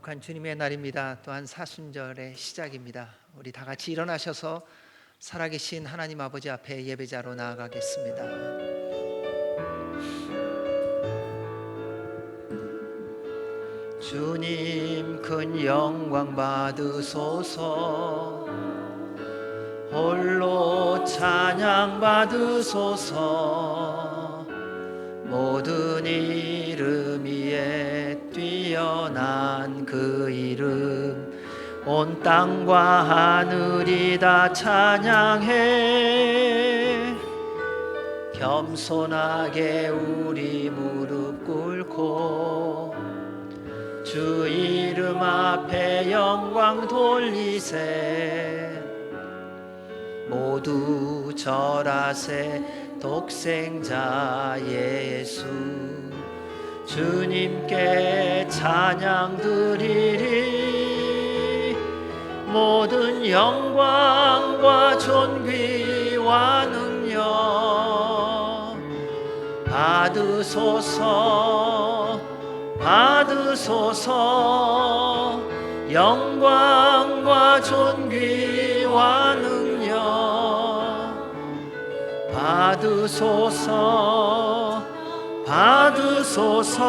거룩한 주님의 날입니다. 또한 사순절의 시작입니다. 우리 다 같이 일어나셔서 살아계신 하나님 아버지 앞에 예배자로 나아가겠습니다. 주님 큰 영광 받으소서, 홀로 찬양 받으소서. 모든 이름 위에 뛰어난 그 이름, 온 땅과 하늘이 다 찬양해. 겸손하게 우리 무릎 꿇고 주 이름 앞에 영광 돌리세. 모두 절하세. 독생자 예수, 주님께 찬양 드리리. 모든 영광과 존귀와 능력 받으소서, 받으소서. 영광과 존귀와 능력 받으소서, 받으소서.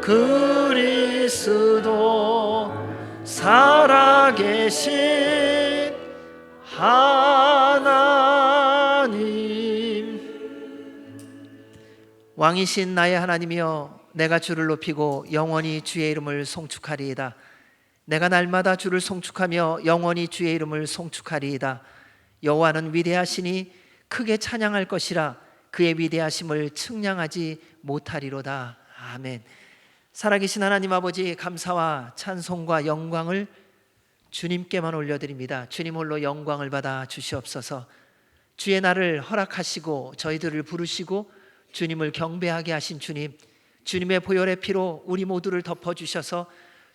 그리스도 살아계신 하나님. 왕이신 나의 하나님이여, 내가 주를 높이고 영원히 주의 이름을 송축하리이다. 내가 날마다 주를 송축하며 영원히 주의 이름을 송축하리이다. 여호와는 위대하시니 크게 찬양할 것이라. 그의 위대하심을 측량하지 못하리로다. 아멘. 살아계신 하나님 아버지, 감사와 찬송과 영광을 주님께만 올려드립니다. 주님 홀로 영광을 받아 주시옵소서. 주의 날을 허락하시고 저희들을 부르시고 주님을 경배하게 하신 주님, 주님의 보혈의 피로 우리 모두를 덮어주셔서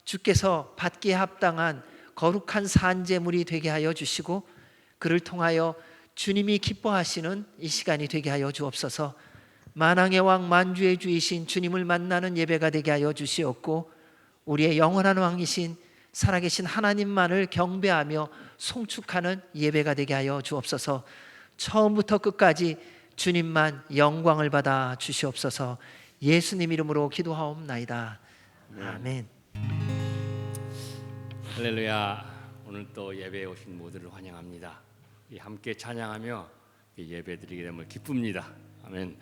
주께서 받기에 합당한 거룩한 산제물이 되게 하여 주시고, 그를 통하여 주님이 기뻐하시는 이 시간이 되게 하여 주옵소서. 만왕의 왕 만주의 주이신 주님을 만나는 예배가 되게 하여 주시옵고, 우리의 영원한 왕이신 살아계신 하나님만을 경배하며 송축하는 예배가 되게 하여 주옵소서. 처음부터 끝까지 주님만 영광을 받아 주시옵소서. 예수님 이름으로 기도하옵나이다. 아멘. 할렐루야. 오늘 또 예배에 오신 모두를 환영합니다. 함께 찬양하며 예배드리게 됨을 기쁩니다. 아멘.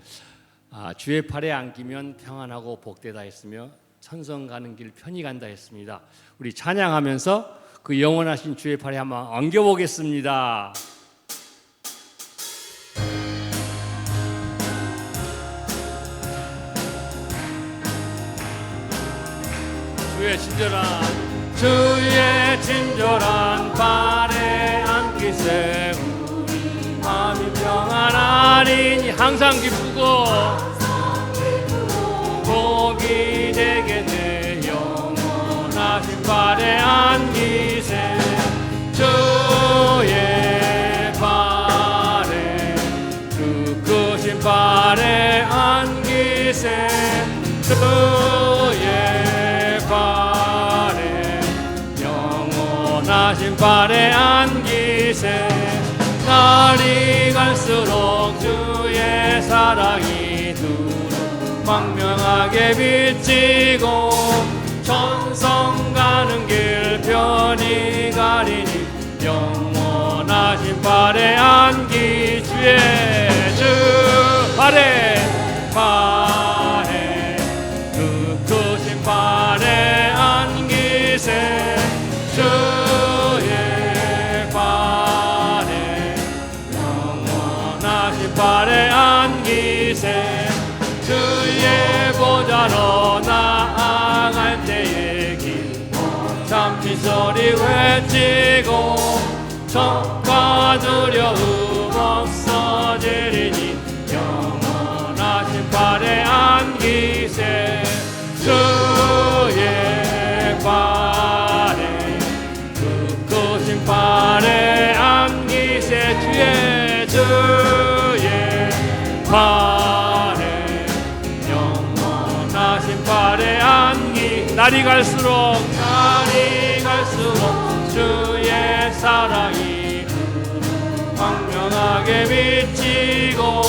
주의 팔에 안기면 평안하고 복되다 했으며 천성 가는 길 편히 간다 했습니다. 우리 찬양하면서 그 영원하신 주의 팔에 한번 안겨보겠습니다. 주의 친절한 발에 안기세. 우리 마음이 평안하리니 항상 기쁘고 복이 되겠네. 영원하신 발에 안기세. 주의 발에, 그 크신 발에 안기세. 주의 발에, 영원하신 발에 안기세. 날이 갈수록 주의 사랑이 두루 광명하게 비치고, 천성 가는 길 편히 가리니 영원하신 발에 안기. 주의 주 발에, 발에, 그 크신 발에 안기세. 주의 발에, 영원하신 발에 안기세. 주의 보좌로 나아갈 때에 기쁨 소리 외치고, 적과 두려움 없어지리니 영원하신 발에 안기세. 주의 발에, 그 크신 발에 안기세. 주의 발에, 영원하신 발에 안기. 날이 갈수록 주의 사랑이 광명하게 비치고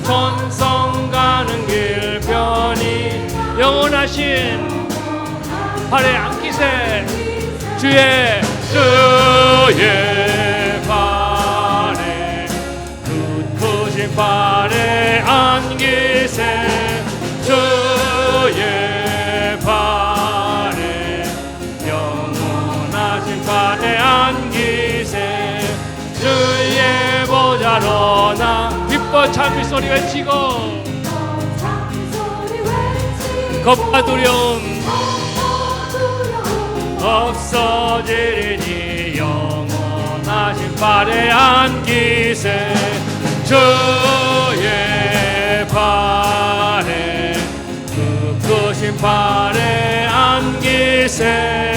천성 가는 길 편히 영원하신 발에 안기세 주의 발에 굳으신 발에 안기세 주의 발에 영원하신 발에 안기세 주의 보좌로 나 기뻐 찬미 소리 외치고 겁과 두려움 없어지리니 영원하신 발에 안기세 주의 발에 굳으신 발에 안기세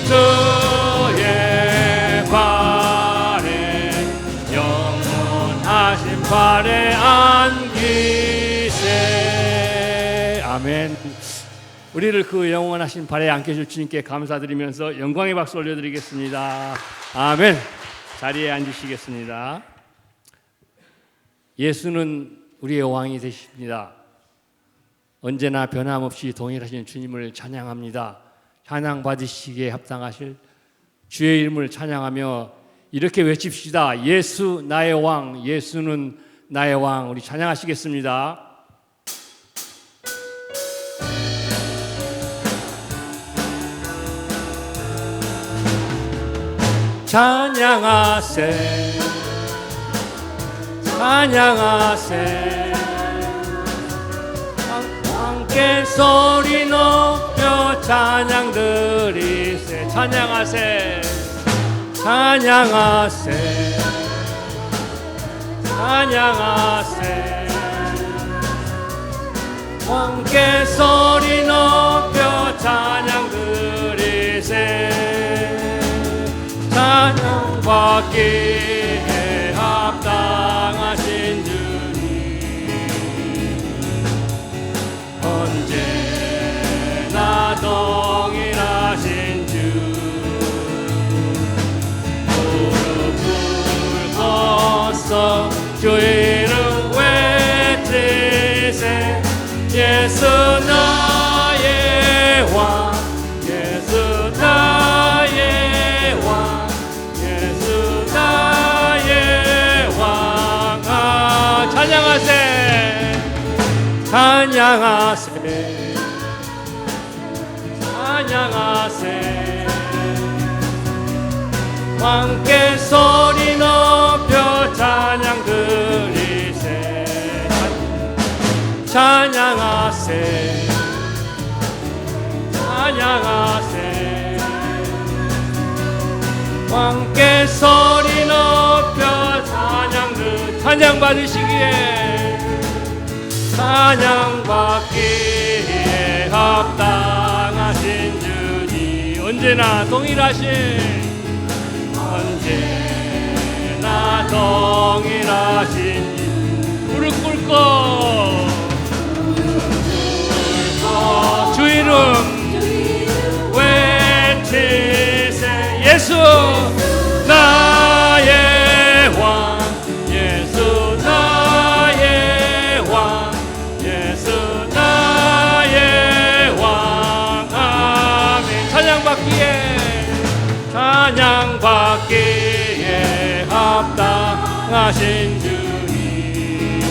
주의 발에 영원하신 발에 안기세. 아멘. 우리를 그 영원하신 발에 안겨줄 주님께 감사드리면서 영광의 박수 올려드리겠습니다. 아멘. 자리에 앉으시겠습니다. 예수는 우리의 왕이 되십니다. 언제나 변함없이 동일하신 주님을 찬양합니다. 찬양 받으시기에 합당하실 주의 이름을 찬양하며 이렇게 외칩시다. 예수 나의 왕, 예수는 나의 왕. 우리 찬양하시겠습니다. 찬양하세 찬양하세 함께 소리 높여 찬양 드리세 찬양하세 찬양하세 찬양하세 함께 소리 높여 찬양 드리세 찬양 받기에 합당하신 주님 언제나 동일하신 주 무릎 꿇고서 주 이름 외치세 예수 나의 왕 예수 나의 왕 예수 나의 왕 찬양하세 찬양하세 찬양하세 함께 소리 높여 찬양 드리세 찬양하세 찬양하세 함께 소리 높여 찬양 받으시기에 찬양 받기에 합당하신 주님 언제나 동일하신 언제나 동일하신 무릎 꿇고 주 이름 외치세 예수 나의 왕 예수 나의 왕 예수 나의 왕 아멘 찬양 받기에 합당하신 주님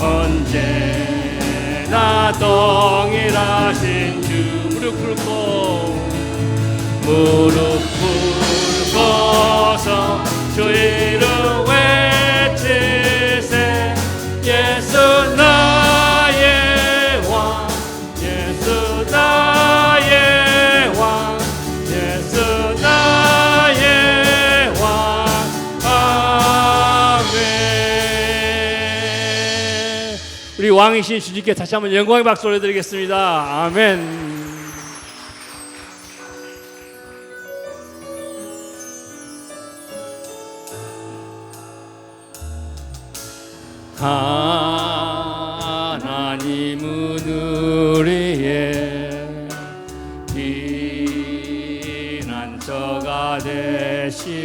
언제나 동일하신 주 무릎 꿇고서 주 이름 외치세 예수 나의 왕 예수 나의 왕 예수 나의 왕 아멘. 우리 왕이신 주님께 다시 한번 영광의 박수 올려드리겠습니다. 아멘. 하나님은 우리의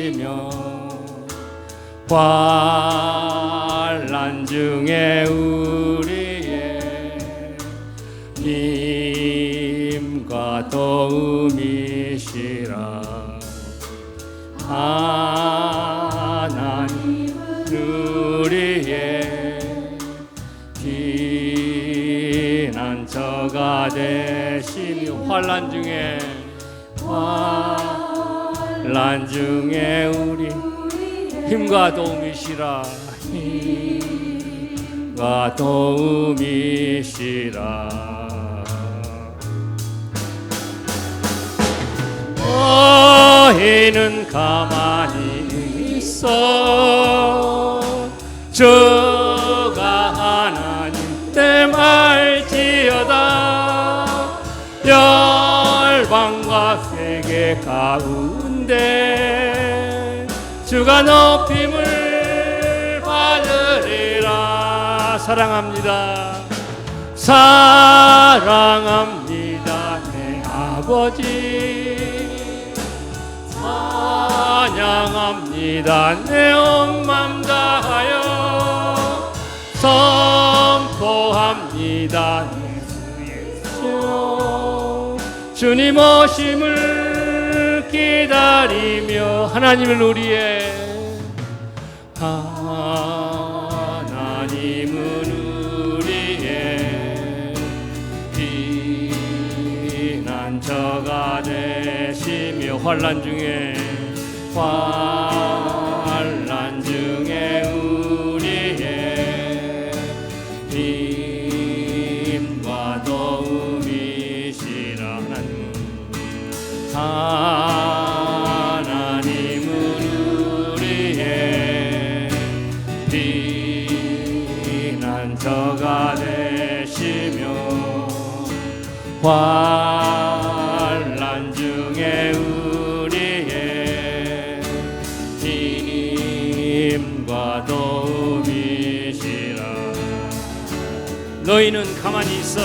되시며 환난 중에 우리의 힘과 도움이시라. 하나님 우리의 피난처가 되시며 환난 중에 우리 힘과 도움이시라. 힘과 도움이시라. 너희는 가만히 있어 주가 하나님 때말지어다. 열방과 세계 가운데 주가 높임을 받으리라. 사랑합니다. 사랑합니다 내 아버지. 찬양합니다 내 온 맘 다하여. 선포합니다 내 주 주님 오심을 기다리며. 하나님은 우리의 피난처가 되시며 환난 중에 우리의 힘과 도움이시라. 하나님은 우리의 피난처가 되시며 환난 중에 우리의 힘과 도움이시라. 너희는 가만히 있어.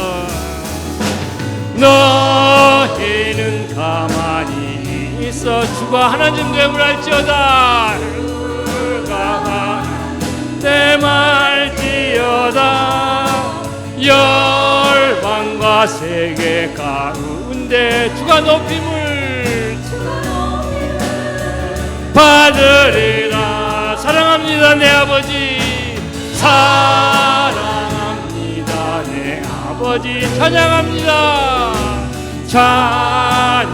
너희는 가만히 있어 주가 하나님 됨을 알지어다. 주가 내 말지어다. 열방과 세계 가운데 주가 높임을 받으리라. 사랑합니다 내 아버지. 사랑합니다 내 아버지. 찬양합니다.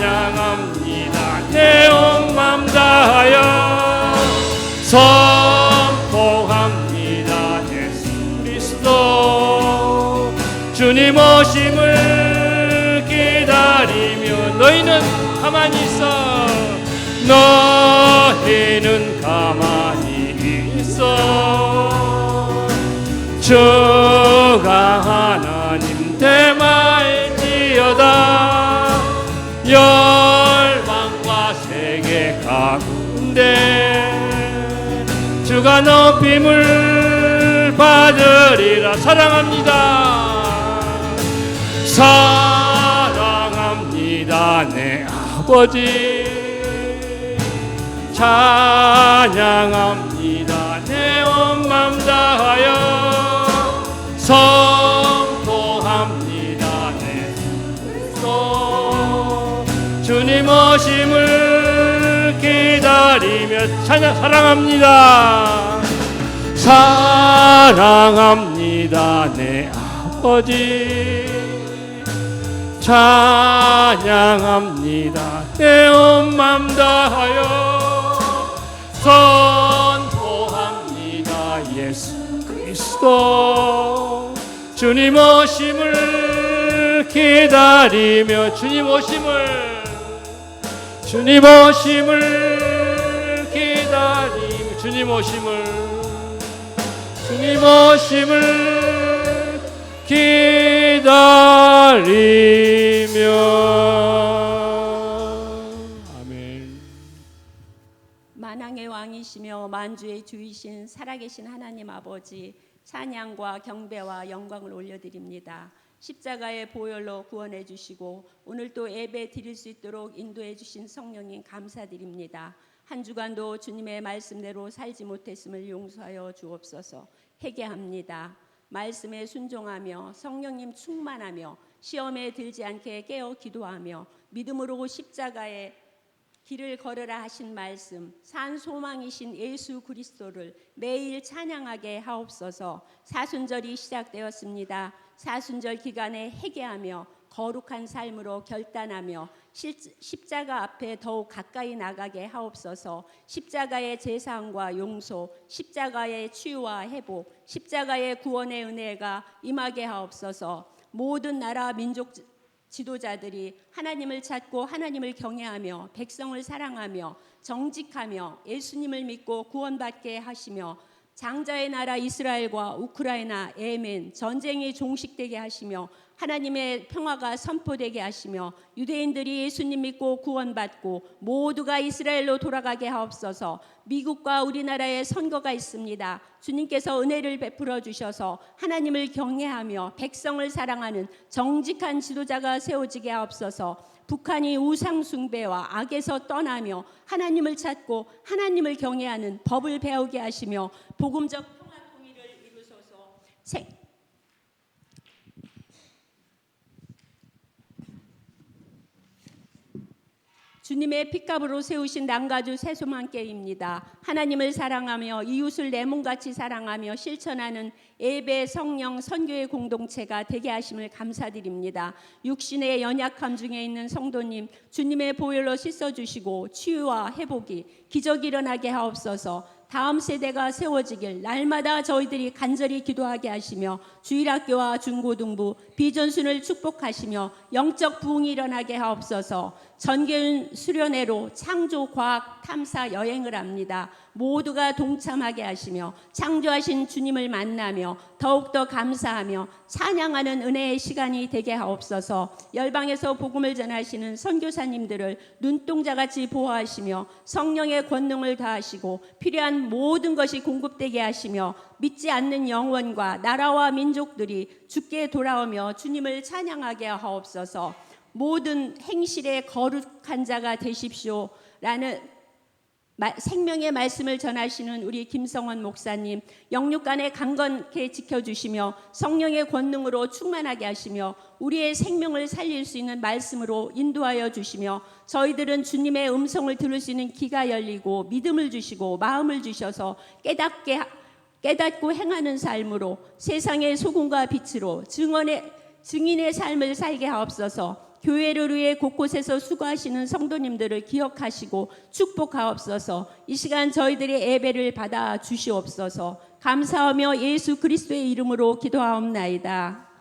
찬양합니다 내 온 맘 다하여. 선포합니다 예수 그리스도. 주님 오심을 기다리며. 너희는 가만히 있어. 너희는 가만히 있어. 주가 하나님 대말지어다. 열방과 세계 가운데 주가 높임을 받으리라. 사랑합니다. 사랑합니다 내 아버지. 찬양합니다 내 온 맘 다하여. 선포합니다 내 그리스도. 주님 오심을 기다리며. 사랑합니다. 사랑합니다 내 아버지. 찬양합니다 내 온 맘 다하여. 선포합니다 예수 그리스도. 주님 오심을 기다리며. 주님 오심을 기다리며. 주님 오심을 기다리며. 아멘. 만왕의 왕이시며 만주의 주이신 살아계신 하나님 아버지, 찬양과 경배와 영광을 올려드립니다. 십자가의 보혈로 구원해 주시고 오늘 또 예배 드릴 수 있도록 인도해 주신 성령님 감사드립니다. 한 주간도 주님의 말씀대로 살지 못했음을 용서하여 주옵소서. 회개합니다. 말씀에 순종하며 성령님 충만하며 시험에 들지 않게 깨어 기도하며 믿음으로 십자가의 길을 걸으라 하신 말씀, 산 소망이신 예수 그리스도를 매일 찬양하게 하옵소서. 사순절이 시작되었습니다. 사순절 기간에 회개하며 거룩한 삶으로 결단하며 십자가 앞에 더욱 가까이 나가게 하옵소서. 십자가의 제사함과 용서, 십자가의 치유와 회복, 십자가의 구원의 은혜가 임하게 하옵소서. 모든 나라 민족 지도자들이 하나님을 찾고 하나님을 경외하며 백성을 사랑하며 정직하며 예수님을 믿고 구원받게 하시며 장자의 나라 이스라엘과 우크라이나, 예멘 전쟁이 종식되게 하시며 하나님의 평화가 선포되게 하시며 유대인들이 예수님 믿고 구원받고 모두가 이스라엘로 돌아가게 하옵소서. 미국과 우리나라에 선거가 있습니다. 주님께서 은혜를 베풀어 주셔서 하나님을 경외하며 백성을 사랑하는 정직한 지도자가 세워지게 하옵소서. 북한이 우상 숭배와 악에서 떠나며 하나님을 찾고 하나님을 경외하는 법을 배우게 하시며 복음적 평화 통일을 이루소서. 주님의 핏값으로 세우신 남가주 새소망교회입니다. 하나님을 사랑하며 이웃을 내 몸같이 사랑하며 실천하는 예배, 성령, 선교의 공동체가 되게 하심을 감사드립니다. 육신의 연약함 중에 있는 성도님 주님의 보혈로 씻어주시고 치유와 회복이 기적이 일어나게 하옵소서. 다음 세대가 세워지길 날마다 저희들이 간절히 기도하게 하시며 주일학교와 중고등부 비전순을 축복하시며 영적 부흥이 일어나게 하옵소서. 전교윤 수련회로 창조 과학 탐사 여행을 합니다. 모두가 동참하게 하시며 창조하신 주님을 만나며 더욱더 감사하며 찬양하는 은혜의 시간이 되게 하옵소서. 열방에서 복음을 전하시는 선교사님들을 눈동자같이 보호하시며 성령의 권능을 다하시고 필요한 모든 것이 공급되게 하시며 믿지 않는 영혼과 나라와 민족들이 주께 돌아오며 주님을 찬양하게 하옵소서. 모든 행실에 거룩한 자가 되십시오 라는 생명의 말씀을 전하시는 우리 김성원 목사님 영육간에 강건케 지켜주시며 성령의 권능으로 충만하게 하시며 우리의 생명을 살릴 수 있는 말씀으로 인도하여 주시며 저희들은 주님의 음성을 들을 수 있는 귀가 열리고 믿음을 주시고 마음을 주셔서 깨닫고 행하는 삶으로 세상의 소금과 빛으로 증인의 삶을 살게 하옵소서. 교회를 위해 곳곳에서 수고하시는 성도님들을 기억하시고 축복하옵소서. 이 시간 저희들의 예배를 받아 주시옵소서. 감사하며 예수 그리스도의 이름으로 기도하옵나이다.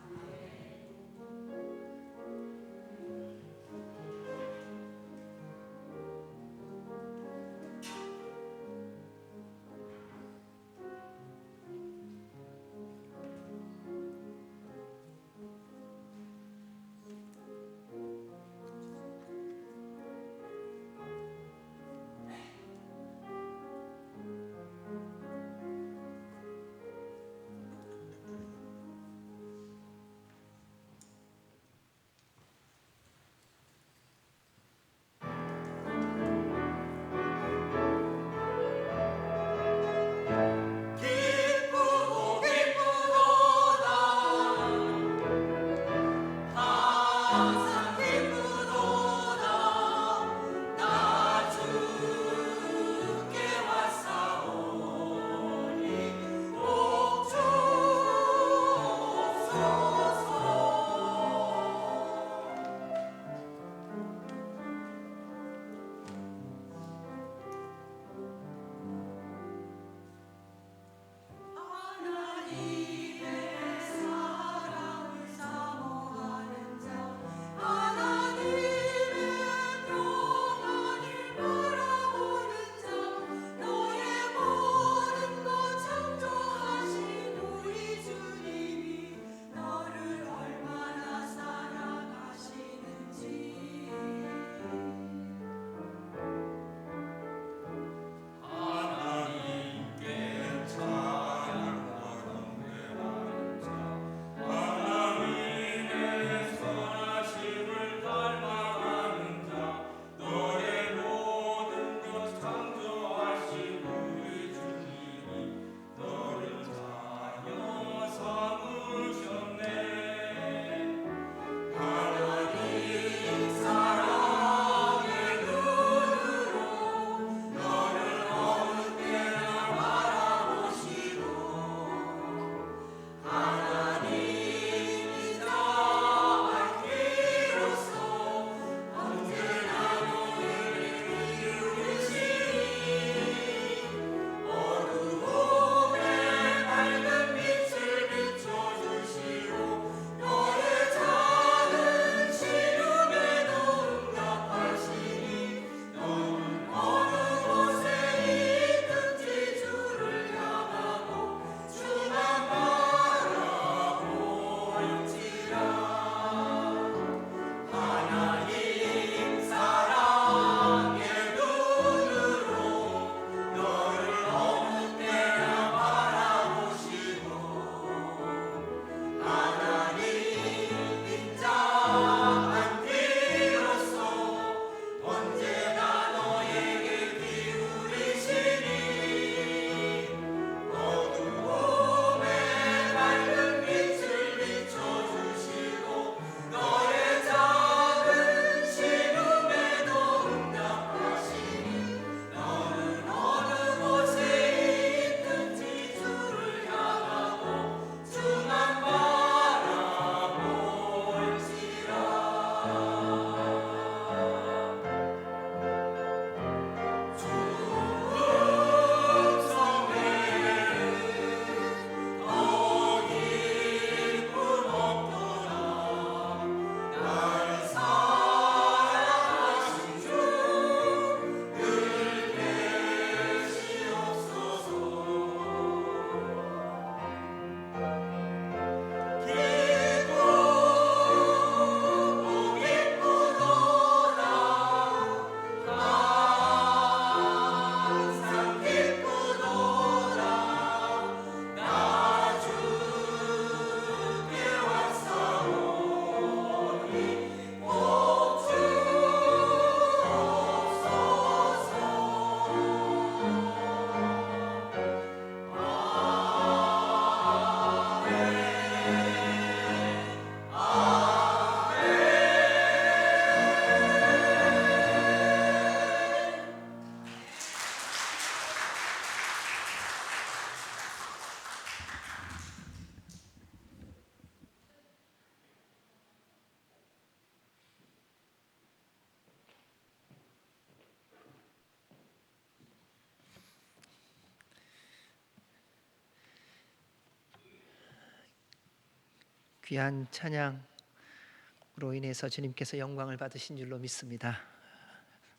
귀한 찬양으로 인해서 주님께서 영광을 받으신 줄로 믿습니다.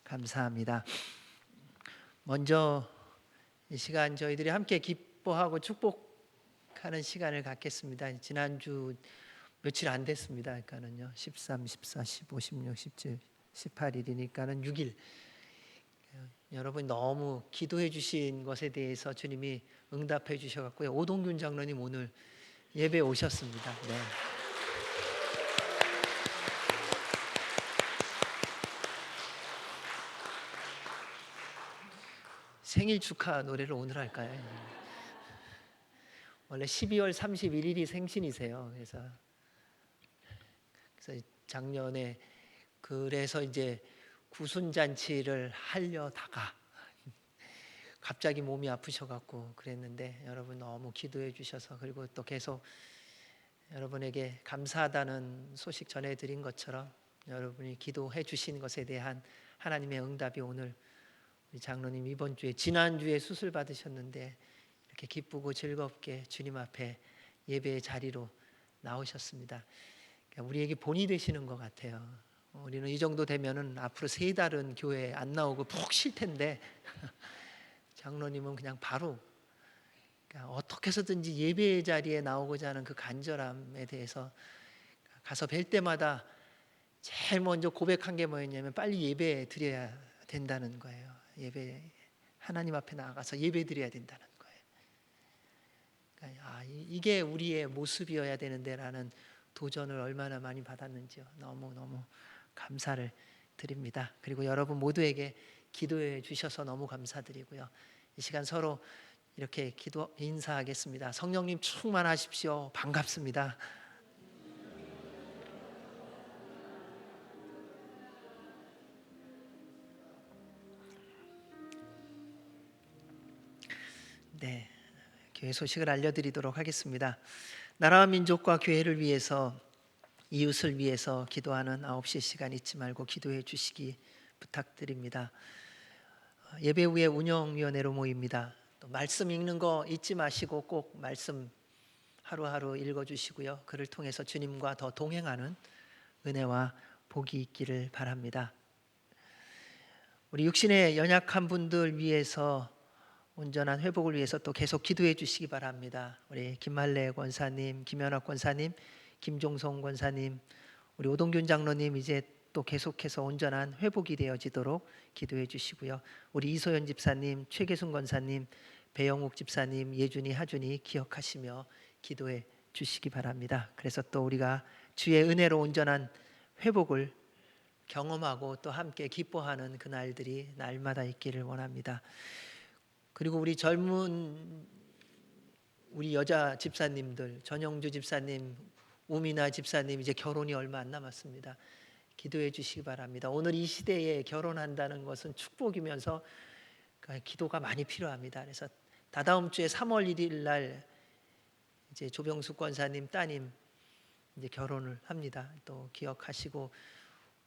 감사합니다. 먼저 이 시간 저희들이 함께 기뻐하고 축복하는 시간을 갖겠습니다. 지난주 며칠 안 됐습니다. 그러니까는요 13, 14, 15, 16, 17, 18일이니까는 6일. 여러분 너무 기도해 주신 것에 대해서 주님이 응답해 주셔갖고요. 오동균 장로님 오늘 예배 오셨습니다. 네. 생일 축하 노래를 오늘 할까요? 원래 12월 31일이 생신이세요. 그래서 작년에 그래서 이제 구순잔치를 하려다가 갑자기 몸이 아프셔갖고 그랬는데 여러분 너무 기도해 주셔서 그리고 또 계속 여러분에게 감사하다는 소식 전해드린 것처럼 여러분이 기도해 주신 것에 대한 하나님의 응답이 오늘 우리 장로님 이번 주에 지난주에 수술 받으셨는데 이렇게 기쁘고 즐겁게 주님 앞에 예배의 자리로 나오셨습니다. 그러니까 우리에게 본이 되시는 것 같아요. 우리는 이 정도 되면은 앞으로 3달은 교회에 안 나오고 푹 쉴 텐데 장로님은 그냥 바로 그러니까 어떻게 해서든지 예배의 자리에 나오고자 하는 그 간절함에 대해서 가서 뵐 때마다 제일 먼저 고백한 게 뭐였냐면 빨리 예배 드려야 된다는 거예요. 예배 하나님 앞에 나가서 예배 드려야 된다는 거예요. 그러니까 이게 우리의 모습이어야 되는데라는 도전을 얼마나 많이 받았는지요. 너무 감사를 드립니다. 그리고 여러분 모두에게 기도해 주셔서 너무 감사드리고요. 이 시간 서로 이렇게 기도 인사하겠습니다. 성령님 충만하십시오. 반갑습니다. 네, 교회 소식을 알려드리도록 하겠습니다. 나라와 민족과 교회를 위해서 이웃을 위해서 기도하는 9시 시간 잊지 말고 기도해 주시기 부탁드립니다. 예배 후에 운영위원회로 모입니다. 또 말씀 읽는 거 잊지 마시고 꼭 말씀 하루하루 읽어주시고요. 그를 통해서 주님과 더 동행하는 은혜와 복이 있기를 바랍니다. 우리 육신의 연약한 분들 위해서 온전한 회복을 위해서 또 계속 기도해 주시기 바랍니다. 우리 김말래 권사님, 김연학 권사님, 김종성 권사님, 우리 오동균 장로님 이제 또 계속해서 온전한 회복이 되어지도록 기도해 주시고요. 우리 이소연 집사님, 최계순 권사님, 배영욱 집사님, 예준이, 하준이 기억하시며 기도해 주시기 바랍니다. 그래서 또 우리가 주의 은혜로 온전한 회복을 경험하고 또 함께 기뻐하는 그날들이 날마다 있기를 원합니다. 그리고 우리 젊은 우리 여자 집사님들, 전영주 집사님, 우미나 집사님 이제 결혼이 얼마 안 남았습니다. 기도해 주시기 바랍니다. 오늘 이 시대에 결혼한다는 것은 축복이면서 기도가 많이 필요합니다. 그래서 다다음 주에 3월 1일 날 이제 조병숙 권사님 따님 이제 결혼을 합니다. 또 기억하시고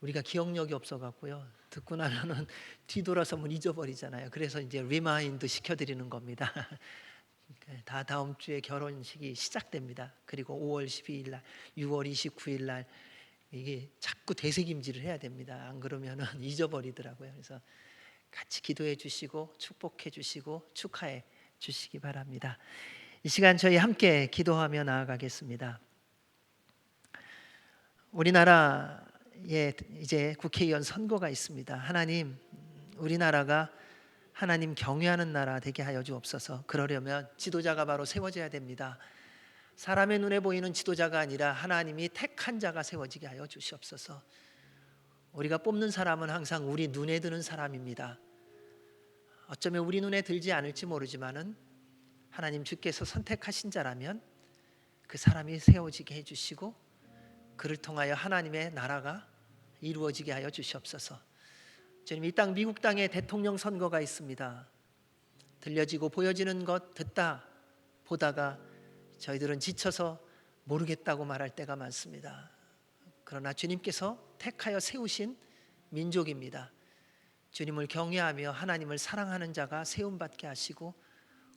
우리가 기억력이 없어 갖고요. 듣고 나면은 뒤돌아서면 잊어버리잖아요. 그래서 이제 리마인드 시켜드리는 겁니다. 다 다음 주에 결혼식이 시작됩니다. 그리고 5월 12일 날, 6월 29일 날 이게 자꾸 되새김질을 해야 됩니다. 안 그러면은 잊어버리더라고요. 그래서 같이 기도해 주시고 축복해 주시고 축하해 주시기 바랍니다. 이 시간 저희 함께 기도하며 나아가겠습니다. 우리나라에 이제 국회의원 선거가 있습니다. 하나님, 우리나라가 하나님 경외하는 나라 되게 하여 주옵소서. 그러려면 지도자가 바로 세워져야 됩니다. 사람의 눈에 보이는 지도자가 아니라 하나님이 택한 자가 세워지게 하여 주시옵소서. 우리가 뽑는 사람은 항상 우리 눈에 드는 사람입니다. 어쩌면 우리 눈에 들지 않을지 모르지만은 하나님 주께서 선택하신 자라면 그 사람이 세워지게 해주시고 그를 통하여 하나님의 나라가 이루어지게 하여 주시옵소서. 주님, 이 땅 미국 땅에 대통령 선거가 있습니다. 들려지고 보여지는 것 듣다 보다가 저희들은 지쳐서 모르겠다고 말할 때가 많습니다. 그러나 주님께서 택하여 세우신 민족입니다. 주님을 경외하며 하나님을 사랑하는 자가 세움받게 하시고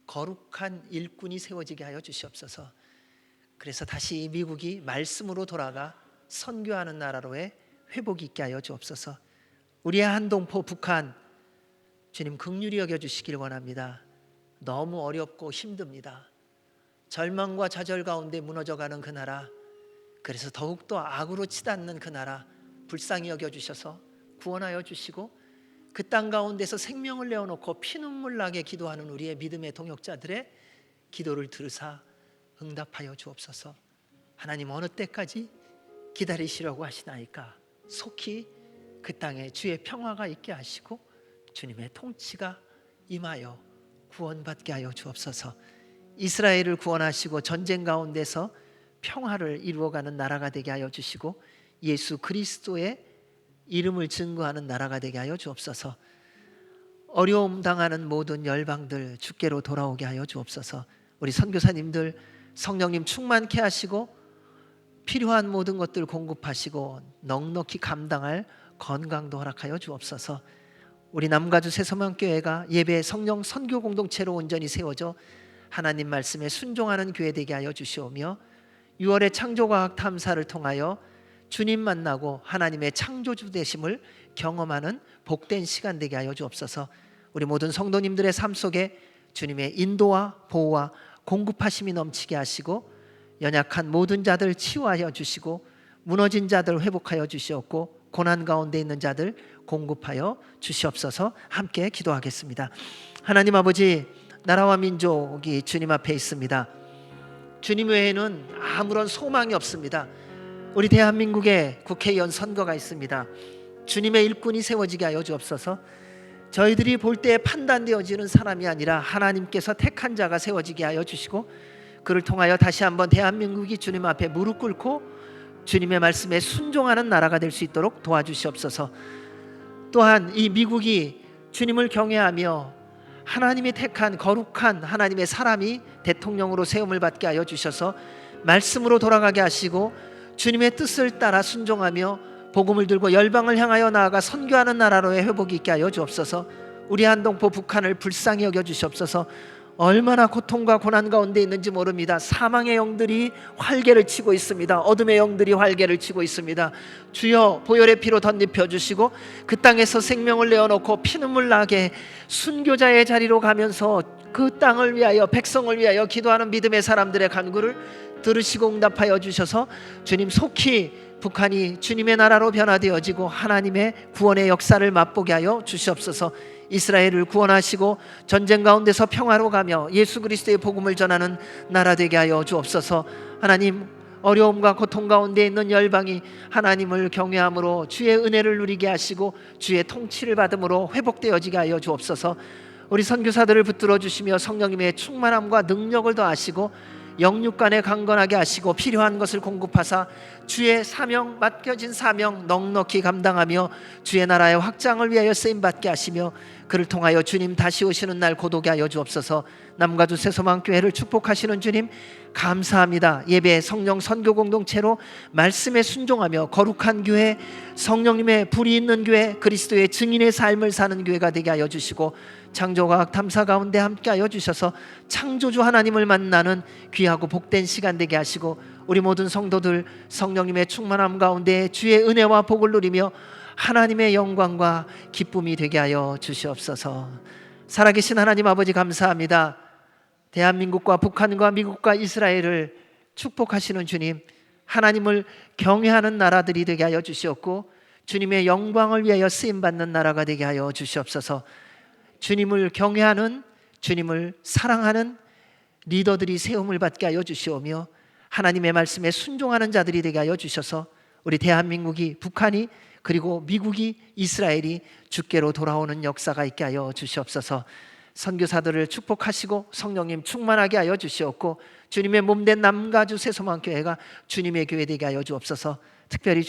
거룩한 일꾼이 세워지게 하여 주시옵소서. 그래서 다시 미국이 말씀으로 돌아가 선교하는 나라로의 회복이 있게 하여 주옵소서. 우리의 한동포 북한 주님 긍휼히 여겨주시길 원합니다. 너무 어렵고 힘듭니다. 절망과 좌절 가운데 무너져가는 그 나라, 그래서 더욱더 악으로 치닫는 그 나라 불쌍히 여겨주셔서 구원하여 주시고 그 땅 가운데서 생명을 내어놓고 피눈물 나게 기도하는 우리의 믿음의 동역자들의 기도를 들으사 응답하여 주옵소서. 하나님 어느 때까지 기다리시려고 하시나이까? 속히 그 땅에 주의 평화가 있게 하시고 주님의 통치가 임하여 구원받게 하여 주옵소서. 이스라엘을 구원하시고 전쟁 가운데서 평화를 이루어가는 나라가 되게 하여 주시고 예수 그리스도의 이름을 증거하는 나라가 되게 하여 주옵소서. 어려움 당하는 모든 열방들 주께로 돌아오게 하여 주옵소서. 우리 선교사님들 성령님 충만케 하시고 필요한 모든 것들 공급하시고 넉넉히 감당할 건강도 허락하여 주옵소서. 우리 남가주 새소망교회가 예배 성령 선교 공동체로 온전히 세워져 하나님 말씀에 순종하는 교회 되게 하여 주시오며 6월의 창조과학 탐사를 통하여 주님 만나고 하나님의 창조주 되심을 경험하는 복된 시간 되게 하여 주옵소서. 우리 모든 성도님들의 삶 속에 주님의 인도와 보호와 공급하심이 넘치게 하시고 연약한 모든 자들 치유하여 주시고 무너진 자들 회복하여 주시옵고 고난 가운데 있는 자들 공급하여 주시옵소서. 함께 기도하겠습니다. 하나님 아버지, 나라와 민족이 주님 앞에 있습니다. 주님 외에는 아무런 소망이 없습니다. 우리 대한민국에 국회의원 선거가 있습니다. 주님의 일꾼이 세워지게 하여 주옵소서. 저희들이 볼 때 판단되어지는 사람이 아니라 하나님께서 택한 자가 세워지게 하여 주시고 그를 통하여 다시 한번 대한민국이 주님 앞에 무릎 꿇고 주님의 말씀에 순종하는 나라가 될 수 있도록 도와주시옵소서. 또한 이 미국이 주님을 경외하며 하나님이 택한 거룩한 하나님의 사람이 대통령으로 세움을 받게 하여 주셔서 말씀으로 돌아가게 하시고 주님의 뜻을 따라 순종하며 복음을 들고 열방을 향하여 나아가 선교하는 나라로의 회복이 있게 하여 주옵소서. 우리 한동포 북한을 불쌍히 여겨 주시옵소서. 얼마나 고통과 고난 가운데 있는지 모릅니다. 사망의 영들이 활개를 치고 있습니다. 어둠의 영들이 활개를 치고 있습니다. 주여 보혈의 피로 덧입혀 주시고 그 땅에서 생명을 내어놓고 피눈물 나게 순교자의 자리로 가면서 그 땅을 위하여 백성을 위하여 기도하는 믿음의 사람들의 간구를 들으시고 응답하여 주셔서 주님 속히 북한이 주님의 나라로 변화되어지고 하나님의 구원의 역사를 맛보게 하여 주시옵소서. 이스라엘을 구원하시고 전쟁 가운데서 평화로 가며 예수 그리스도의 복음을 전하는 나라 되게 하여 주옵소서. 하나님, 어려움과 고통 가운데 있는 열방이 하나님을 경외함으로 주의 은혜를 누리게 하시고 주의 통치를 받음으로 회복되어지게 하여 주옵소서. 우리 선교사들을 붙들어 주시며 성령님의 충만함과 능력을 더하시고 영육간에 강건하게 하시고 필요한 것을 공급하사 주의 사명, 맡겨진 사명 넉넉히 감당하며 주의 나라의 확장을 위하여 쓰임받게 하시며 그를 통하여 주님 다시 오시는 날 고독게 하여 주옵소서. 남가주 새소망교회를 축복하시는 주님 감사합니다. 예배 성령 선교 공동체로 말씀에 순종하며 거룩한 교회, 성령님의 불이 있는 교회, 그리스도의 증인의 삶을 사는 교회가 되게 하여 주시고 창조과학 탐사 가운데 함께하여 주셔서 창조주 하나님을 만나는 귀하고 복된 시간 되게 하시고 우리 모든 성도들 성령님의 충만함 가운데 주의 은혜와 복을 누리며 하나님의 영광과 기쁨이 되게 하여 주시옵소서. 살아계신 하나님 아버지 감사합니다. 대한민국과 북한과 미국과 이스라엘을 축복하시는 주님, 하나님을 경외하는 나라들이 되게 하여 주시옵고 주님의 영광을 위하여 쓰임받는 나라가 되게 하여 주시옵소서. 주님을 경외하는, 주님을 사랑하는 리더들이 세움을 받게 하여 주시오며 하나님의 말씀에 순종하는 자들이 되게 하여 주셔서 우리 대한민국이, 북한이, 그리고 미국이, 이스라엘이 주께로 돌아오는 역사가 있게 하여 주시옵소서. 선교사들을 축복하시고 성령님 충만하게 하여 주시옵고 주님의 몸된 남가주 새소망교회가 주님의 교회 되게 하여 주옵소서. 특별히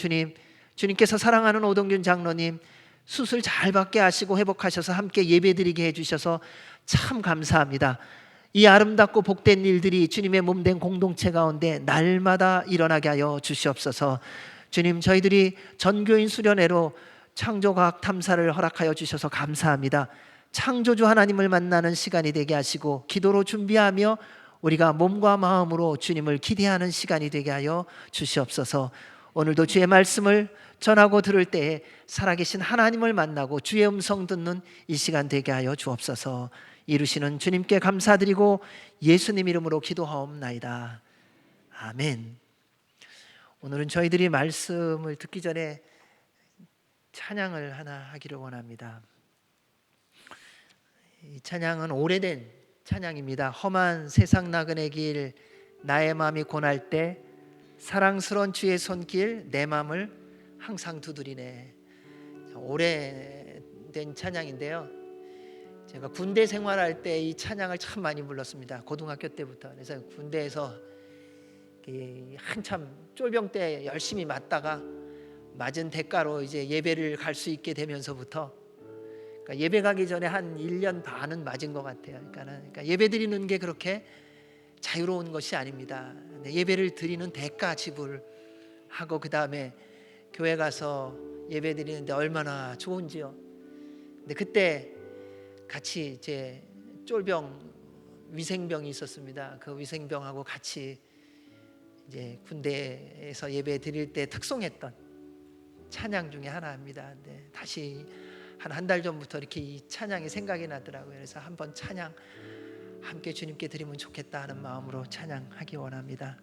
주님께서 사랑하는 오동균 장로님 수술 잘 받게 하시고 회복하셔서 함께 예배드리게 해주셔서 참 감사합니다. 이 아름답고 복된 일들이 주님의 몸된 공동체 가운데 날마다 일어나게 하여 주시옵소서. 주님, 저희들이 전교인 수련회로 창조과학 탐사를 허락하여 주셔서 감사합니다. 창조주 하나님을 만나는 시간이 되게 하시고 기도로 준비하며 우리가 몸과 마음으로 주님을 기대하는 시간이 되게 하여 주시옵소서. 오늘도 주의 말씀을 전하고 들을 때에 살아계신 하나님을 만나고 주의 음성 듣는 이 시간 되게 하여 주옵소서. 이루시는 주님께 감사드리고 예수님 이름으로 기도하옵나이다. 아멘. 오늘은 저희들이 말씀을 듣기 전에 찬양을 하나 하기를 원합니다. 이 찬양은 오래된 찬양입니다. 험한 세상 나그네 길 나의 마음이 고날 때 사랑스러운 주의 손길 내 마음을 항상 두드리네. 오래된 찬양인데요. 제가 군대 생활할 때 이 찬양을 참 많이 불렀습니다. 고등학교 때부터. 그래서 군대에서 한참 쫄병 때 열심히 맞다가 맞은 대가로 이제 예배를 갈 수 있게 되면서부터, 그러니까 예배 가기 전에 한 1년 반은 맞은 것 같아요. 그러니까 예배 드리는 게 그렇게 자유로운 것이 아닙니다. 예배를 드리는 대가 지불하고 그 다음에 교회 가서 예배 드리는데 얼마나 좋은지요. 근데 그때 같이 이제 쫄병 위생병이 있었습니다. 그 위생병하고 같이 이제 군대에서 예배 드릴 때 특송했던 찬양 중에 하나입니다. 근데 다시 한 달 전부터 이렇게 이 찬양이 생각이 나더라고요. 그래서 한번 찬양 함께 주님께 드리면 좋겠다 하는 마음으로 찬양하기 원합니다.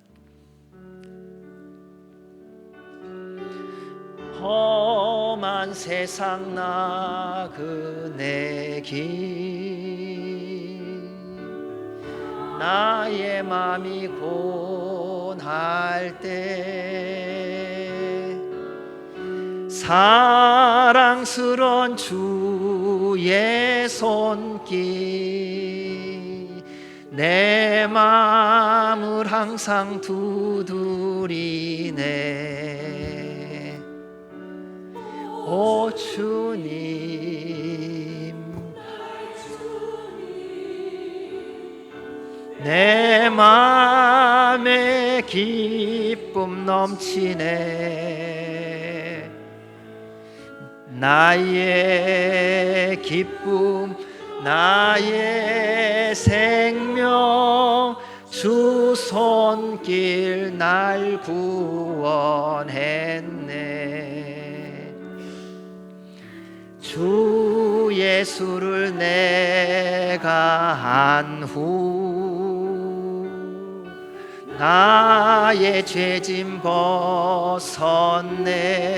험한 세상 나그네 길 나의 맘이 고날 때 사랑스러운 주의 손길 내 마음을 항상 두드리네. 오 주님 내 마음에 기쁨 넘치네. 나의 기쁨 나의 생명 주 손길 날 구원했네. 주 예수를 내가 안 후 나의 죄짐 벗었네.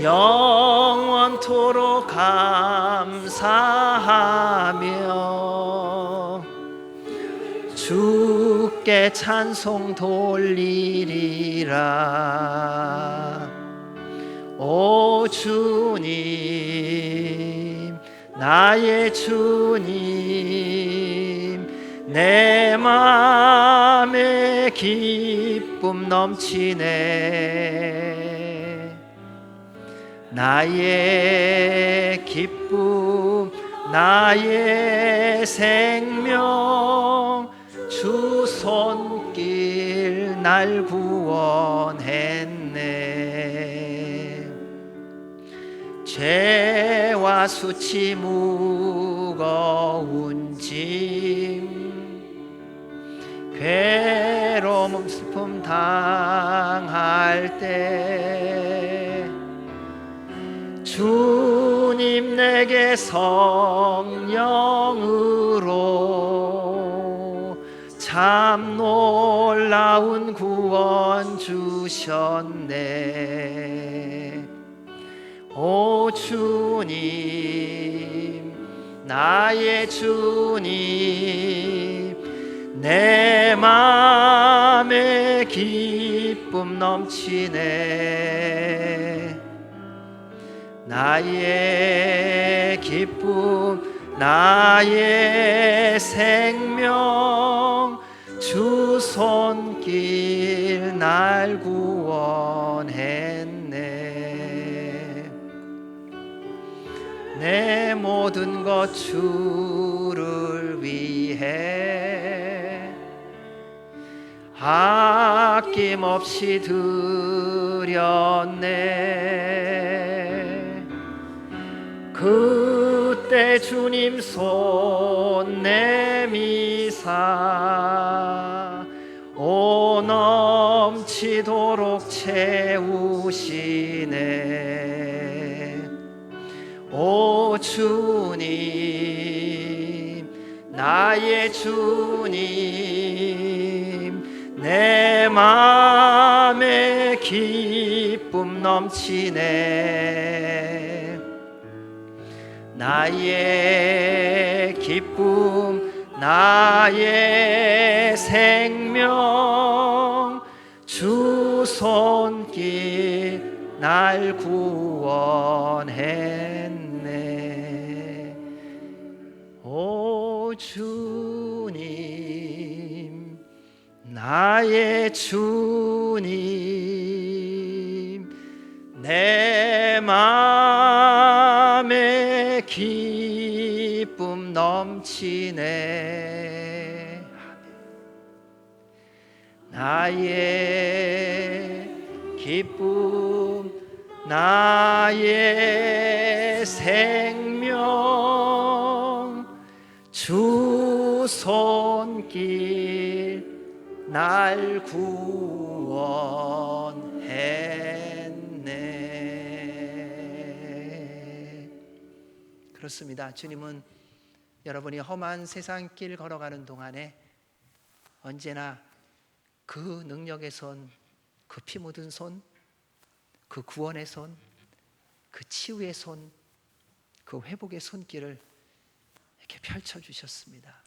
영원토록 감사하며 주께 찬송 돌리리라. 오 주님 나의 주님 내 맘에 기쁨 넘치네. 나의 기쁨 나의 생명 주 손길 날 구원했네. 죄와 수치 무거운 짐 괴로움 슬픔 당할 때 주님 내게 성령으로 참 놀라운 구원 주셨네. 오 주님 나의 주님 내 맘에 기쁨 넘치네. 나의 기쁨 나의 생명 주 손길 날 구원했네. 내 모든 것 주를 위해 아낌없이 드렸네. 그때 주님 손 내미사 오 넘치도록 채우시네. 오 주님, 나의 주님, 내 맘에 기쁨 넘치네. 나의 기쁨, 나의 생명, 주 손길 날 구원했네. 오 주님, 나의 주님, 내 맘에 기쁨 넘치네. 나의 기쁨, 나의 생명, 주 손길 날 구원했네. 그렇습니다. 주님은 여러분이 험한 세상 길 걸어가는 동안에 언제나 그 능력의 손, 그 피 묻은 손, 그 구원의 손, 그 치유의 손, 그 회복의 손길을 이렇게 펼쳐주셨습니다.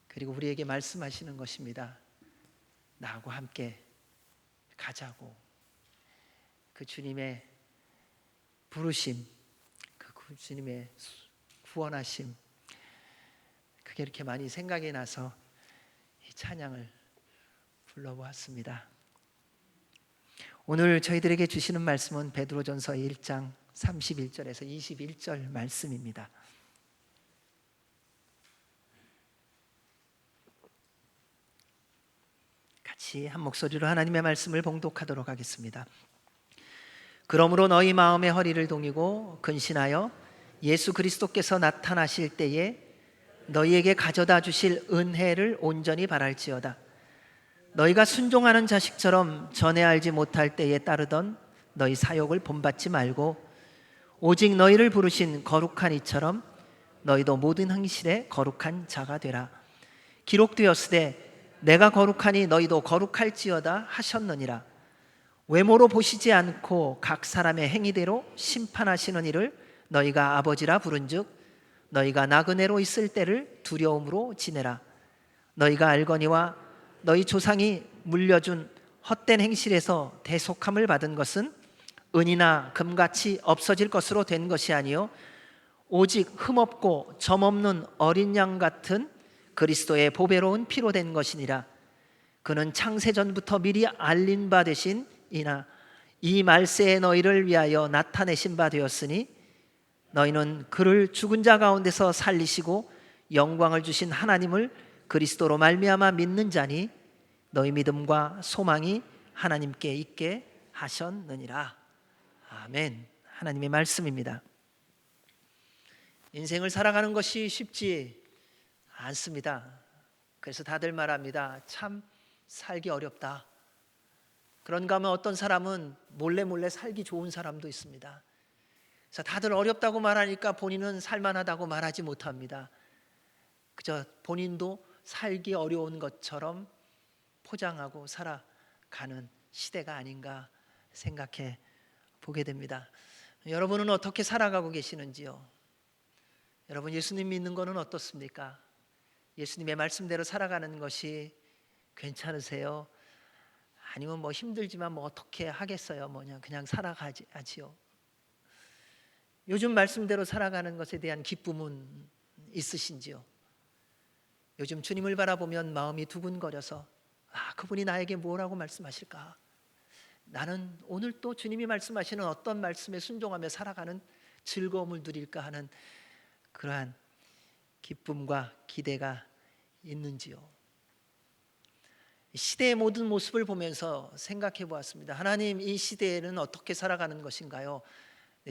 그리고 우리에게 말씀하시는 것입니다. 나하고 함께 가자고. 그 주님의 부르심, 그 주님의 구원하심, 그게 이렇게 많이 생각이 나서 이 찬양을 불러보았습니다. 오늘 저희들에게 주시는 말씀은 베드로전서 1장 31절에서 21절 말씀입니다. 같이 한 목소리로 하나님의 말씀을 봉독하도록 하겠습니다. 그러므로 너희 마음의 허리를 동이고 근신하여 예수 그리스도께서 나타나실 때에 너희에게 가져다 주실 은혜를 온전히 바랄지어다. 너희가 순종하는 자식처럼 전에 알지 못할 때에 따르던 너희 사욕을 본받지 말고 오직 너희를 부르신 거룩한 이처럼 너희도 모든 행실에 거룩한 자가 되라. 기록되었으되 내가 거룩하니 너희도 거룩할지어다 하셨느니라. 외모로 보시지 않고 각 사람의 행위대로 심판하시는 이를 너희가 아버지라 부른즉 너희가 나그네로 있을 때를 두려움으로 지내라. 너희가 알거니와 너희 조상이 물려준 헛된 행실에서 대속함을 받은 것은 은이나 금같이 없어질 것으로 된 것이 아니요 오직 흠없고 점없는 어린 양 같은 그리스도의 보배로운 피로 된 것이니라. 그는 창세전부터 미리 알린 바 되신 이나 이 말세에 너희를 위하여 나타내신 바 되었으니 너희는 그를 죽은 자 가운데서 살리시고 영광을 주신 하나님을 그리스도로 말미암아 믿는 자니 너희 믿음과 소망이 하나님께 있게 하셨느니라. 아멘. 하나님의 말씀입니다. 인생을 살아가는 것이 쉽지 않습니다. 그래서 다들 말합니다. 참 살기 어렵다. 그런가 하면 어떤 사람은 몰래 살기 좋은 사람도 있습니다. 그래서 다들 어렵다고 말하니까 본인은 살만하다고 말하지 못합니다. 그저 본인도 살기 어려운 것처럼 포장하고 살아가는 시대가 아닌가 생각해 보게 됩니다. 여러분은 어떻게 살아가고 계시는지요? 여러분 예수님 믿는 거는 어떻습니까? 예수님의 말씀대로 살아가는 것이 괜찮으세요? 아니면 뭐 힘들지만 뭐 어떻게 하겠어요? 그냥 살아가지요. 요즘 말씀대로 살아가는 것에 대한 기쁨은 있으신지요? 요즘 주님을 바라보면 마음이 두근거려서 그분이 나에게 뭐라고 말씀하실까? 나는 오늘 또 주님이 말씀하시는 어떤 말씀에 순종하며 살아가는 즐거움을 누릴까 하는 그러한 기쁨과 기대가 있는지요? 시대의 모든 모습을 보면서 생각해 보았습니다. 하나님, 이 시대에는 어떻게 살아가는 것인가요?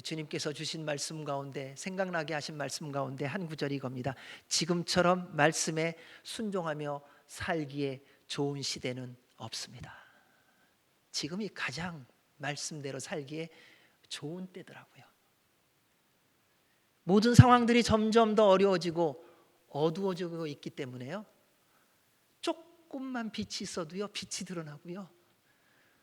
주님께서 주신 말씀 가운데, 생각나게 하신 말씀 가운데 한 구절이 이겁니다. 지금처럼 말씀에 순종하며 살기에 좋은 시대는 없습니다. 지금이 가장 말씀대로 살기에 좋은 때더라고요. 모든 상황들이 점점 더 어려워지고 어두워지고 있기 때문에요, 조금만 빛이 있어도요 빛이 드러나고요,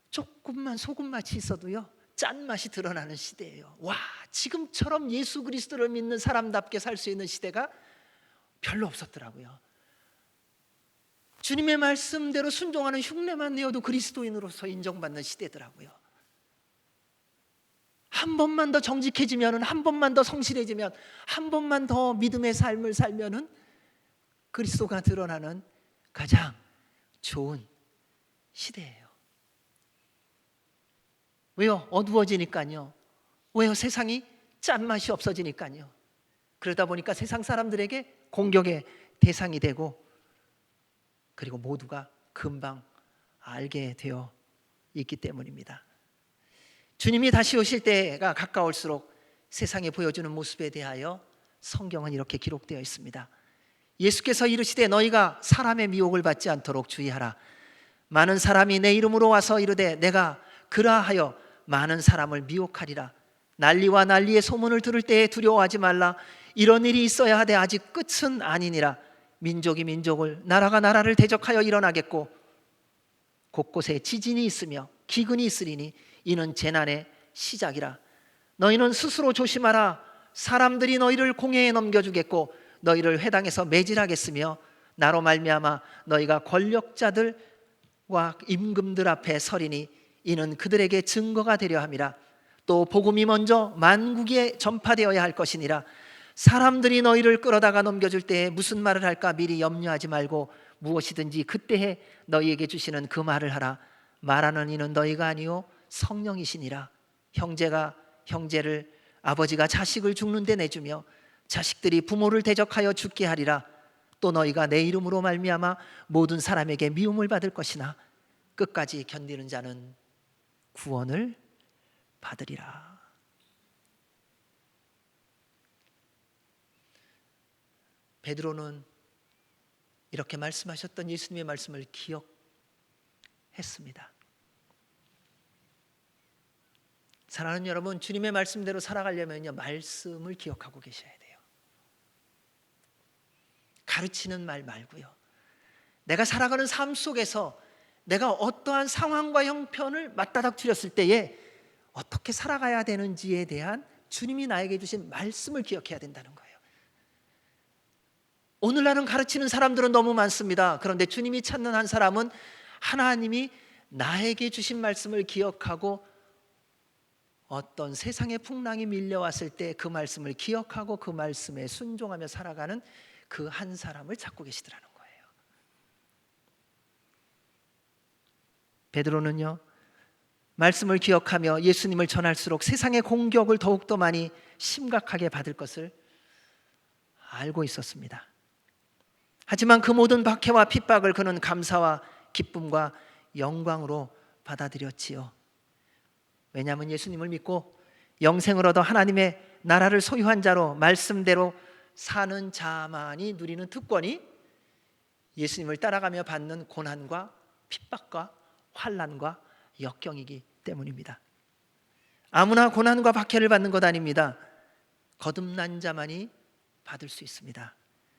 조금만 소금맛이 있어도요 짠맛이 드러나는 시대예요. 와, 지금처럼 예수 그리스도를 믿는 사람답게 살 수 있는 시대가 별로 없었더라고요. 주님의 말씀대로 순종하는 흉내만 내어도 그리스도인으로서 인정받는 시대더라고요. 한 번만 더 정직해지면, 한 번만 더 성실해지면, 한 번만 더 믿음의 삶을 살면은 그리스도가 드러나는 가장 좋은 시대예요. 왜요? 어두워지니까요. 왜요? 세상이 짠맛이 없어지니까요. 그러다 보니까 세상 사람들에게 공격의 대상이 되고, 그리고 모두가 금방 알게 되어 있기 때문입니다. 주님이 다시 오실 때가 가까울수록 세상에 보여주는 모습에 대하여 성경은 이렇게 기록되어 있습니다. 예수께서 이르시되 너희가 사람의 미혹을 받지 않도록 주의하라. 많은 사람이 내 이름으로 와서 이르되 내가 그라하여 많은 사람을 미혹하리라. 난리와 난리의 소문을 들을 때에 두려워하지 말라. 이런 일이 있어야 하되 아직 끝은 아니니라. 민족이 민족을, 나라가 나라를 대적하여 일어나겠고 곳곳에 지진이 있으며 기근이 있으리니 이는 재난의 시작이라. 너희는 스스로 조심하라. 사람들이 너희를 공회에 넘겨주겠고 너희를 회당에서 매질하겠으며 나로 말미암아 너희가 권력자들과 임금들 앞에 서리니 이는 그들에게 증거가 되려 함이라. 또 복음이 먼저 만국에 전파되어야 할 것이니라. 사람들이 너희를 끌어다가 넘겨줄 때에 무슨 말을 할까 미리 염려하지 말고 무엇이든지 그때에 너희에게 주시는 그 말을 하라. 말하는 이는 너희가 아니요 성령이시니라. 형제가 형제를, 아버지가 자식을 죽는 데 내주며 자식들이 부모를 대적하여 죽게 하리라. 또 너희가 내 이름으로 말미암아 모든 사람에게 미움을 받을 것이나 끝까지 견디는 자는 구원을 받으리라. 베드로는 이렇게 말씀하셨던 예수님의 말씀을 기억했습니다. 사랑하는 여러분, 주님의 말씀대로 살아가려면요 말씀을 기억하고 계셔야 돼요. 가르치는 말 말고요. 내가 살아가는 삶 속에서 내가 어떠한 상황과 형편을 맞닥뜨렸을 때에 어떻게 살아가야 되는지에 대한 주님이 나에게 주신 말씀을 기억해야 된다는 거예요. 오늘날은 가르치는 사람들은 너무 많습니다. 그런데 주님이 찾는 한 사람은 하나님이 나에게 주신 말씀을 기억하고 어떤 세상의 풍랑이 밀려왔을 때 그 말씀을 기억하고 그 말씀에 순종하며 살아가는 그 한 사람을 찾고 계시더라는 거예요. 베드로는요 말씀을 기억하며 예수님을 전할수록 세상의 공격을 더욱더 많이 심각하게 받을 것을 알고 있었습니다. 하지만 그 모든 박해와 핍박을 그는 감사와 기쁨과 영광으로 받아들였지요. 왜냐하면 예수님을 믿고 영생을 얻어 하나님의 나라를 소유한 자로 말씀대로 사는 자만이 누리는 특권이 예수님을 따라가며 받는 고난과 핍박과 환난과 역경이기 때문입니다. 아무나 고난과 박해를 받는 것 아닙니다. 거듭난 자만이 받을 수 있습니다.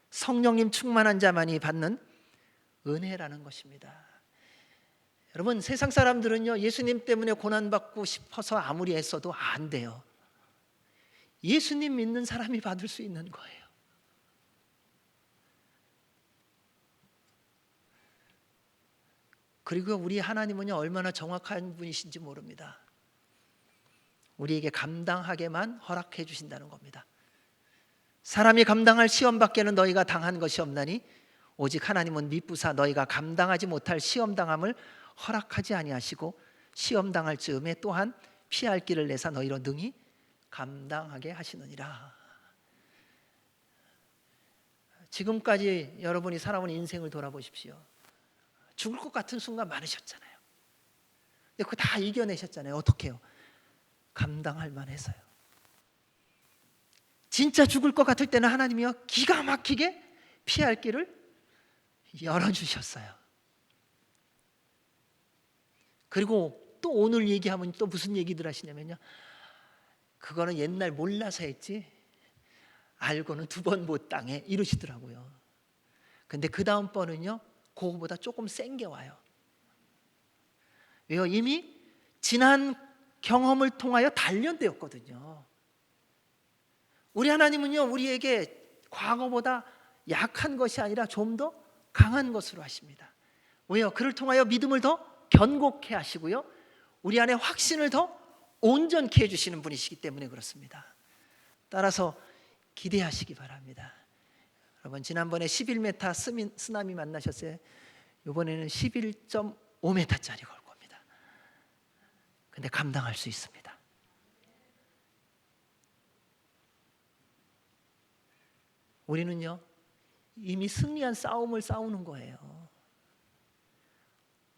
성령님 충만한 자만이 받는 은혜라는 것입니다. 여러분, 세상 사람들은요 예수님 때문에 고난받고 싶어서 아무리 애써도 안 돼요. 예수님 믿는 사람이 받을 수 있는 거예요. 그리고 우리 하나님은요 얼마나 정확한 분이신지 모릅니다. 우리에게 감당하게만 허락해 주신다는 겁니다. 사람이 감당할 시험밖에는 너희가 당한 것이 없나니 오직 하나님은 미쁘사 너희가 감당하지 못할 시험당함을 허락하지 아니하시고 시험당할 즈음에 또한 피할 길을 내사 너희로 능히 감당하게 하시느니라. 지금까지 여러분이 살아온 인생을 돌아보십시오. 죽을 것 같은 순간 많으셨잖아요. 근데 그거 다 이겨내셨잖아요. 어떻게 해요? 감당할 만해서요. 진짜 죽을 것 같을 때는 하나님이요 기가 막히게 피할 길을 열어주셨어요. 그리고 또 오늘 얘기하면 또 무슨 얘기들 하시냐면요, 그거는 옛날 몰라서 했지 알고는 두 번 못 당해 이러시더라고요. 근데 그 다음 번은요 그거보다 조금 센 게 와요. 왜요? 이미 지난 경험을 통하여 단련되었거든요. 우리 하나님은요 우리에게 과거보다 약한 것이 아니라 좀 더 강한 것으로 하십니다. 왜요? 그를 통하여 믿음을 더 견고케 하시고요, 우리 안에 확신을 더 온전케 해주시는 분이시기 때문에 그렇습니다. 따라서 기대하시기 바랍니다. 여러분, 지난번에 11m 쓰나미 만나셨어요? 이번에는 11.5m짜리 걸 겁니다. 근데 감당할 수 있습니다. 우리는요 이미 승리한 싸움을 싸우는 거예요.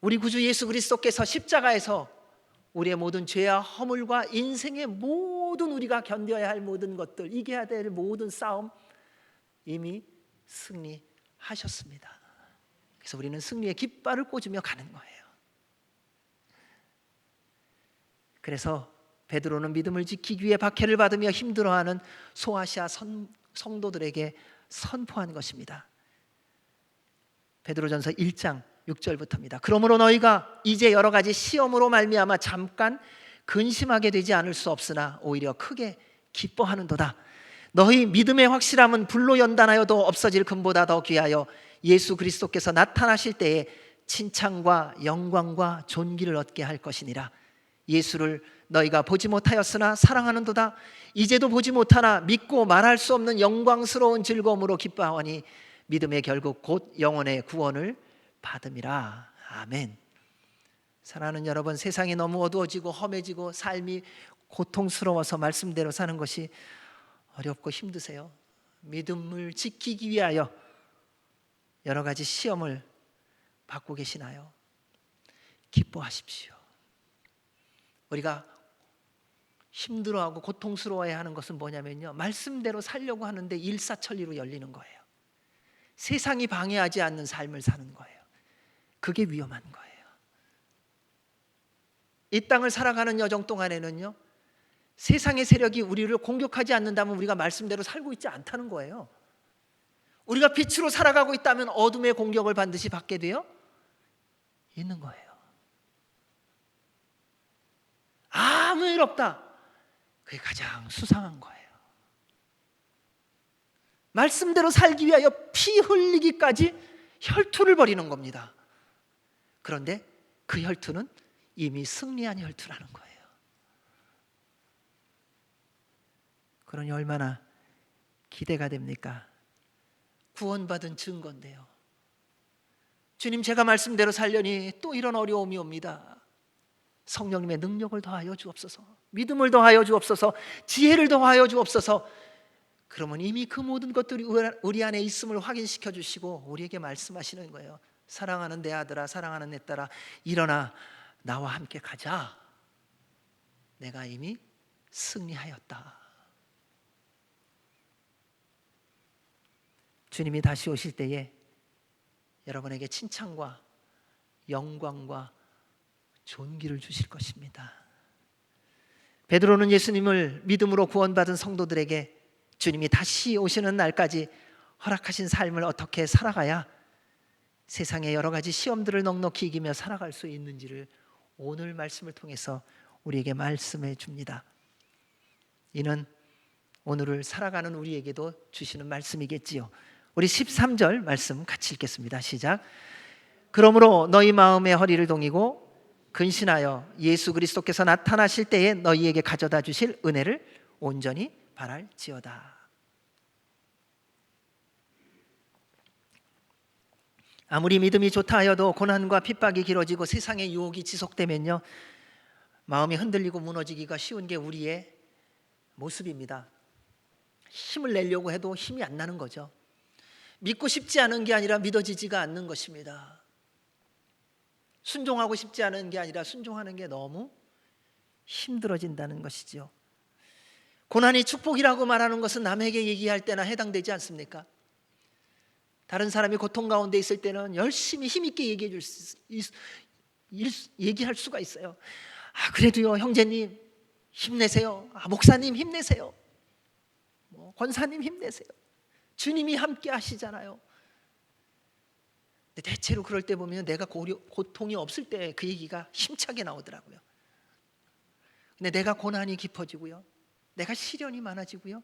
우리 구주 예수 그리스도께서 십자가에서 우리의 모든 죄와 허물과 인생의 모든 우리가 견뎌야 할 모든 것들, 이겨야 될 모든 싸움 이미 승리하셨습니다. 그래서 우리는 승리의 깃발을 꽂으며 가는 거예요. 그래서 베드로는 믿음을 지키기 위해 박해를 받으며 힘들어하는 소아시아 성도들에게 선포한 것입니다. 베드로전서 1장 6절부터입니다. 그러므로 너희가 이제 여러 가지 시험으로 말미암아 잠깐 근심하게 되지 않을 수 없으나 오히려 크게 기뻐하는도다. 너희 믿음의 확실함은 불로 연단하여도 없어질 금보다 더 귀하여 예수 그리스도께서 나타나실 때에 칭찬과 영광과 존귀를 얻게 할 것이니라. 예수를 너희가 보지 못하였으나 사랑하는도다. 이제도 보지 못하나 믿고 말할 수 없는 영광스러운 즐거움으로 기뻐하오니 믿음의 결국 곧 영혼의 구원을 받음이라. 아멘. 사랑하는 여러분, 세상이 너무 어두워지고 험해지고 삶이 고통스러워서 말씀대로 사는 것이 어렵고 힘드세요? 믿음을 지키기 위하여 여러 가지 시험을 받고 계시나요? 기뻐하십시오. 우리가 힘들어하고 고통스러워야 하는 것은 뭐냐면요, 말씀대로 살려고 하는데 일사천리로 열리는 거예요. 세상이 방해하지 않는 삶을 사는 거예요. 그게 위험한 거예요. 이 땅을 살아가는 여정 동안에는요, 세상의 세력이 우리를 공격하지 않는다면 우리가 말씀대로 살고 있지 않다는 거예요. 우리가 빛으로 살아가고 있다면 어둠의 공격을 반드시 받게 되어 있는 거예요. 아무 일 없다, 그게 가장 수상한 거예요. 말씀대로 살기 위하여 피 흘리기까지 혈투를 벌이는 겁니다. 그런데 그 혈투는 이미 승리한 혈투라는 거예요. 그러니 얼마나 기대가 됩니까? 구원받은 증거인데요. 주님, 제가 말씀대로 살려니 또 이런 어려움이 옵니다. 성령님의 능력을 더하여 주옵소서, 믿음을 더하여 주옵소서, 지혜를 더하여 주옵소서. 그러면 이미 그 모든 것들이 우리 안에 있음을 확인시켜 주시고 우리에게 말씀하시는 거예요. 사랑하는 내 아들아, 사랑하는 내 딸아, 일어나 나와 함께 가자. 내가 이미 승리하였다. 주님이 다시 오실 때에 여러분에게 칭찬과 영광과 존귀를 주실 것입니다. 베드로는 예수님을 믿음으로 구원받은 성도들에게 주님이 다시 오시는 날까지 허락하신 삶을 어떻게 살아가야 세상의 여러 가지 시험들을 넉넉히 이기며 살아갈 수 있는지를 오늘 말씀을 통해서 우리에게 말씀해 줍니다. 이는 오늘을 살아가는 우리에게도 주시는 말씀이겠지요. 우리 13절 말씀 같이 읽겠습니다. 시작. 그러므로 너희 마음의 허리를 동이고 근신하여 예수 그리스도께서 나타나실 때에 너희에게 가져다 주실 은혜를 온전히 바랄지어다. 아무리 믿음이 좋다 하여도 고난과 핍박이 길어지고 세상의 유혹이 지속되면요, 마음이 흔들리고 무너지기가 쉬운 게 우리의 모습입니다. 힘을 내려고 해도 힘이 안 나는 거죠. 믿고 싶지 않은 게 아니라 믿어지지가 않는 것입니다. 순종하고 싶지 않은 게 아니라 순종하는 게 너무 힘들어진다는 것이죠. 고난이 축복이라고 말하는 것은 남에게 얘기할 때나 해당되지 않습니까? 다른 사람이 고통 가운데 있을 때는 열심히 힘있게 얘기할 수가 있어요. 그래도요, 형제님 힘내세요. 목사님 힘내세요. 권사님 힘내세요. 주님이 함께 하시잖아요. 근데 대체로 그럴 때 보면 내가 고통이 없을 때 그 얘기가 힘차게 나오더라고요. 근데 내가 고난이 깊어지고요, 내가 시련이 많아지고요,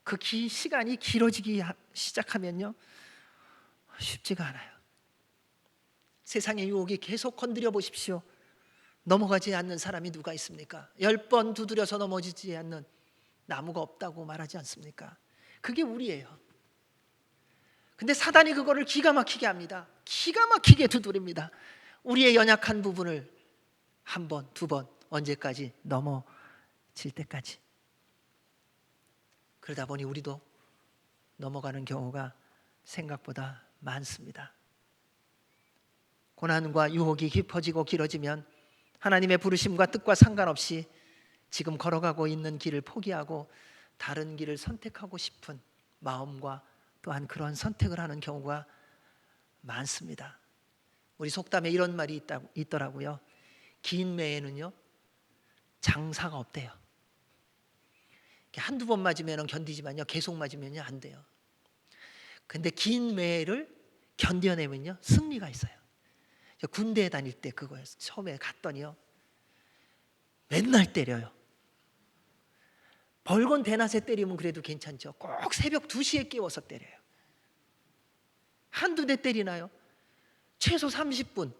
그 시간이 길어지기 시작하면요, 쉽지가 않아요. 세상의 유혹이 계속 건드려 보십시오. 넘어가지 않는 사람이 누가 있습니까? 10번 두드려서 넘어지지 않는 나무가 없다고 말하지 않습니까? 그게 우리예요. 근데 사단이 그거를 기가 막히게 합니다. 기가 막히게 두드립니다. 우리의 연약한 부분을 한 번, 두 번, 언제까지? 넘어질 때까지. 그러다 보니 우리도 넘어가는 경우가 생각보다 많습니다. 고난과 유혹이 깊어지고 길어지면 하나님의 부르심과 뜻과 상관없이 지금 걸어가고 있는 길을 포기하고 다른 길을 선택하고 싶은 마음과 또한 그런 선택을 하는 경우가 많습니다. 우리 속담에 이런 말이 있더라고요. 긴 매에는요, 장사가 없대요. 한두 번 맞으면 견디지만요, 계속 맞으면 안 돼요. 근데 긴 매를 견뎌내면요, 승리가 있어요. 군대에 다닐 때 그거였어요. 처음에 갔더니요, 맨날 때려요. 벌건 대낮에 때리면 그래도 괜찮죠. 꼭 새벽 2시에 깨워서 때려요. 한두 대 때리나요? 최소 30분.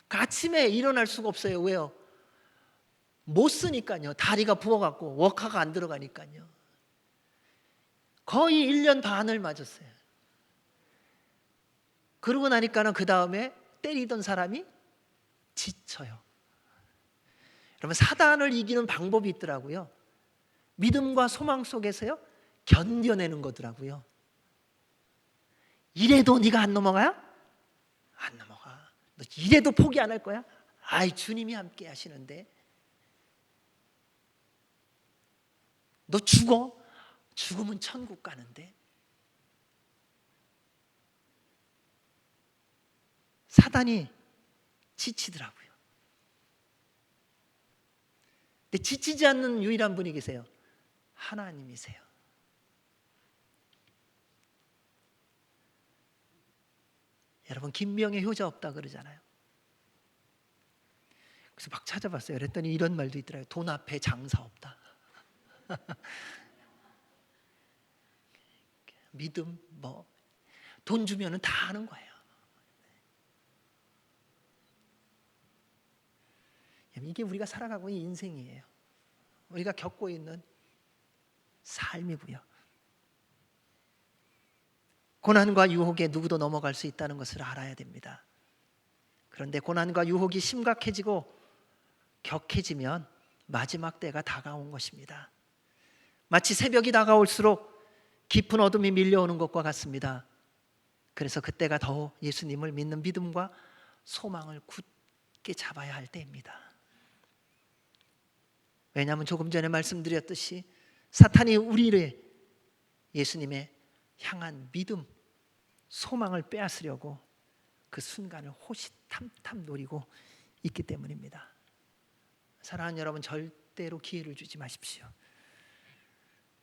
그 아침에 일어날 수가 없어요. 왜요? 못 쓰니까요. 다리가 부어갖고 워카가 안 들어가니까요. 거의 1년 반을 맞았어요. 그러고 나니까는 그 다음에 때리던 사람이 지쳐요. 여러분, 사단을 이기는 방법이 있더라고요. 믿음과 소망 속에서요, 견뎌내는 거더라고요. 이래도 네가 안 넘어가요? 안 넘어가. 너 이래도 포기 안 할 거야? 주님이 함께 하시는데. 너 죽어? 죽으면 천국 가는데. 사단이 지치더라고요. 근데 지치지 않는 유일한 분이 계세요. 하나님이세요. 여러분, 김명의 효자 없다 그러잖아요. 그래서 막 찾아봤어요. 그랬더니 이런 말도 있더라고요. 돈 앞에 장사 없다. 믿음, 돈 주면은 다 하는 거예요. 이게 우리가 살아가고 있는 인생이에요. 우리가 겪고 있는 삶이고요. 고난과 유혹에 누구도 넘어갈 수 있다는 것을 알아야 됩니다. 그런데 고난과 유혹이 심각해지고 격해지면 마지막 때가 다가온 것입니다. 마치 새벽이 다가올수록 깊은 어둠이 밀려오는 것과 같습니다. 그래서 그때가 더 예수님을 믿는 믿음과 소망을 굳게 잡아야 할 때입니다. 왜냐하면 조금 전에 말씀드렸듯이 사탄이 우리를 예수님의 향한 믿음, 소망을 빼앗으려고 그 순간을 호시탐탐 노리고 있기 때문입니다. 사랑하는 여러분, 절대로 기회를 주지 마십시오.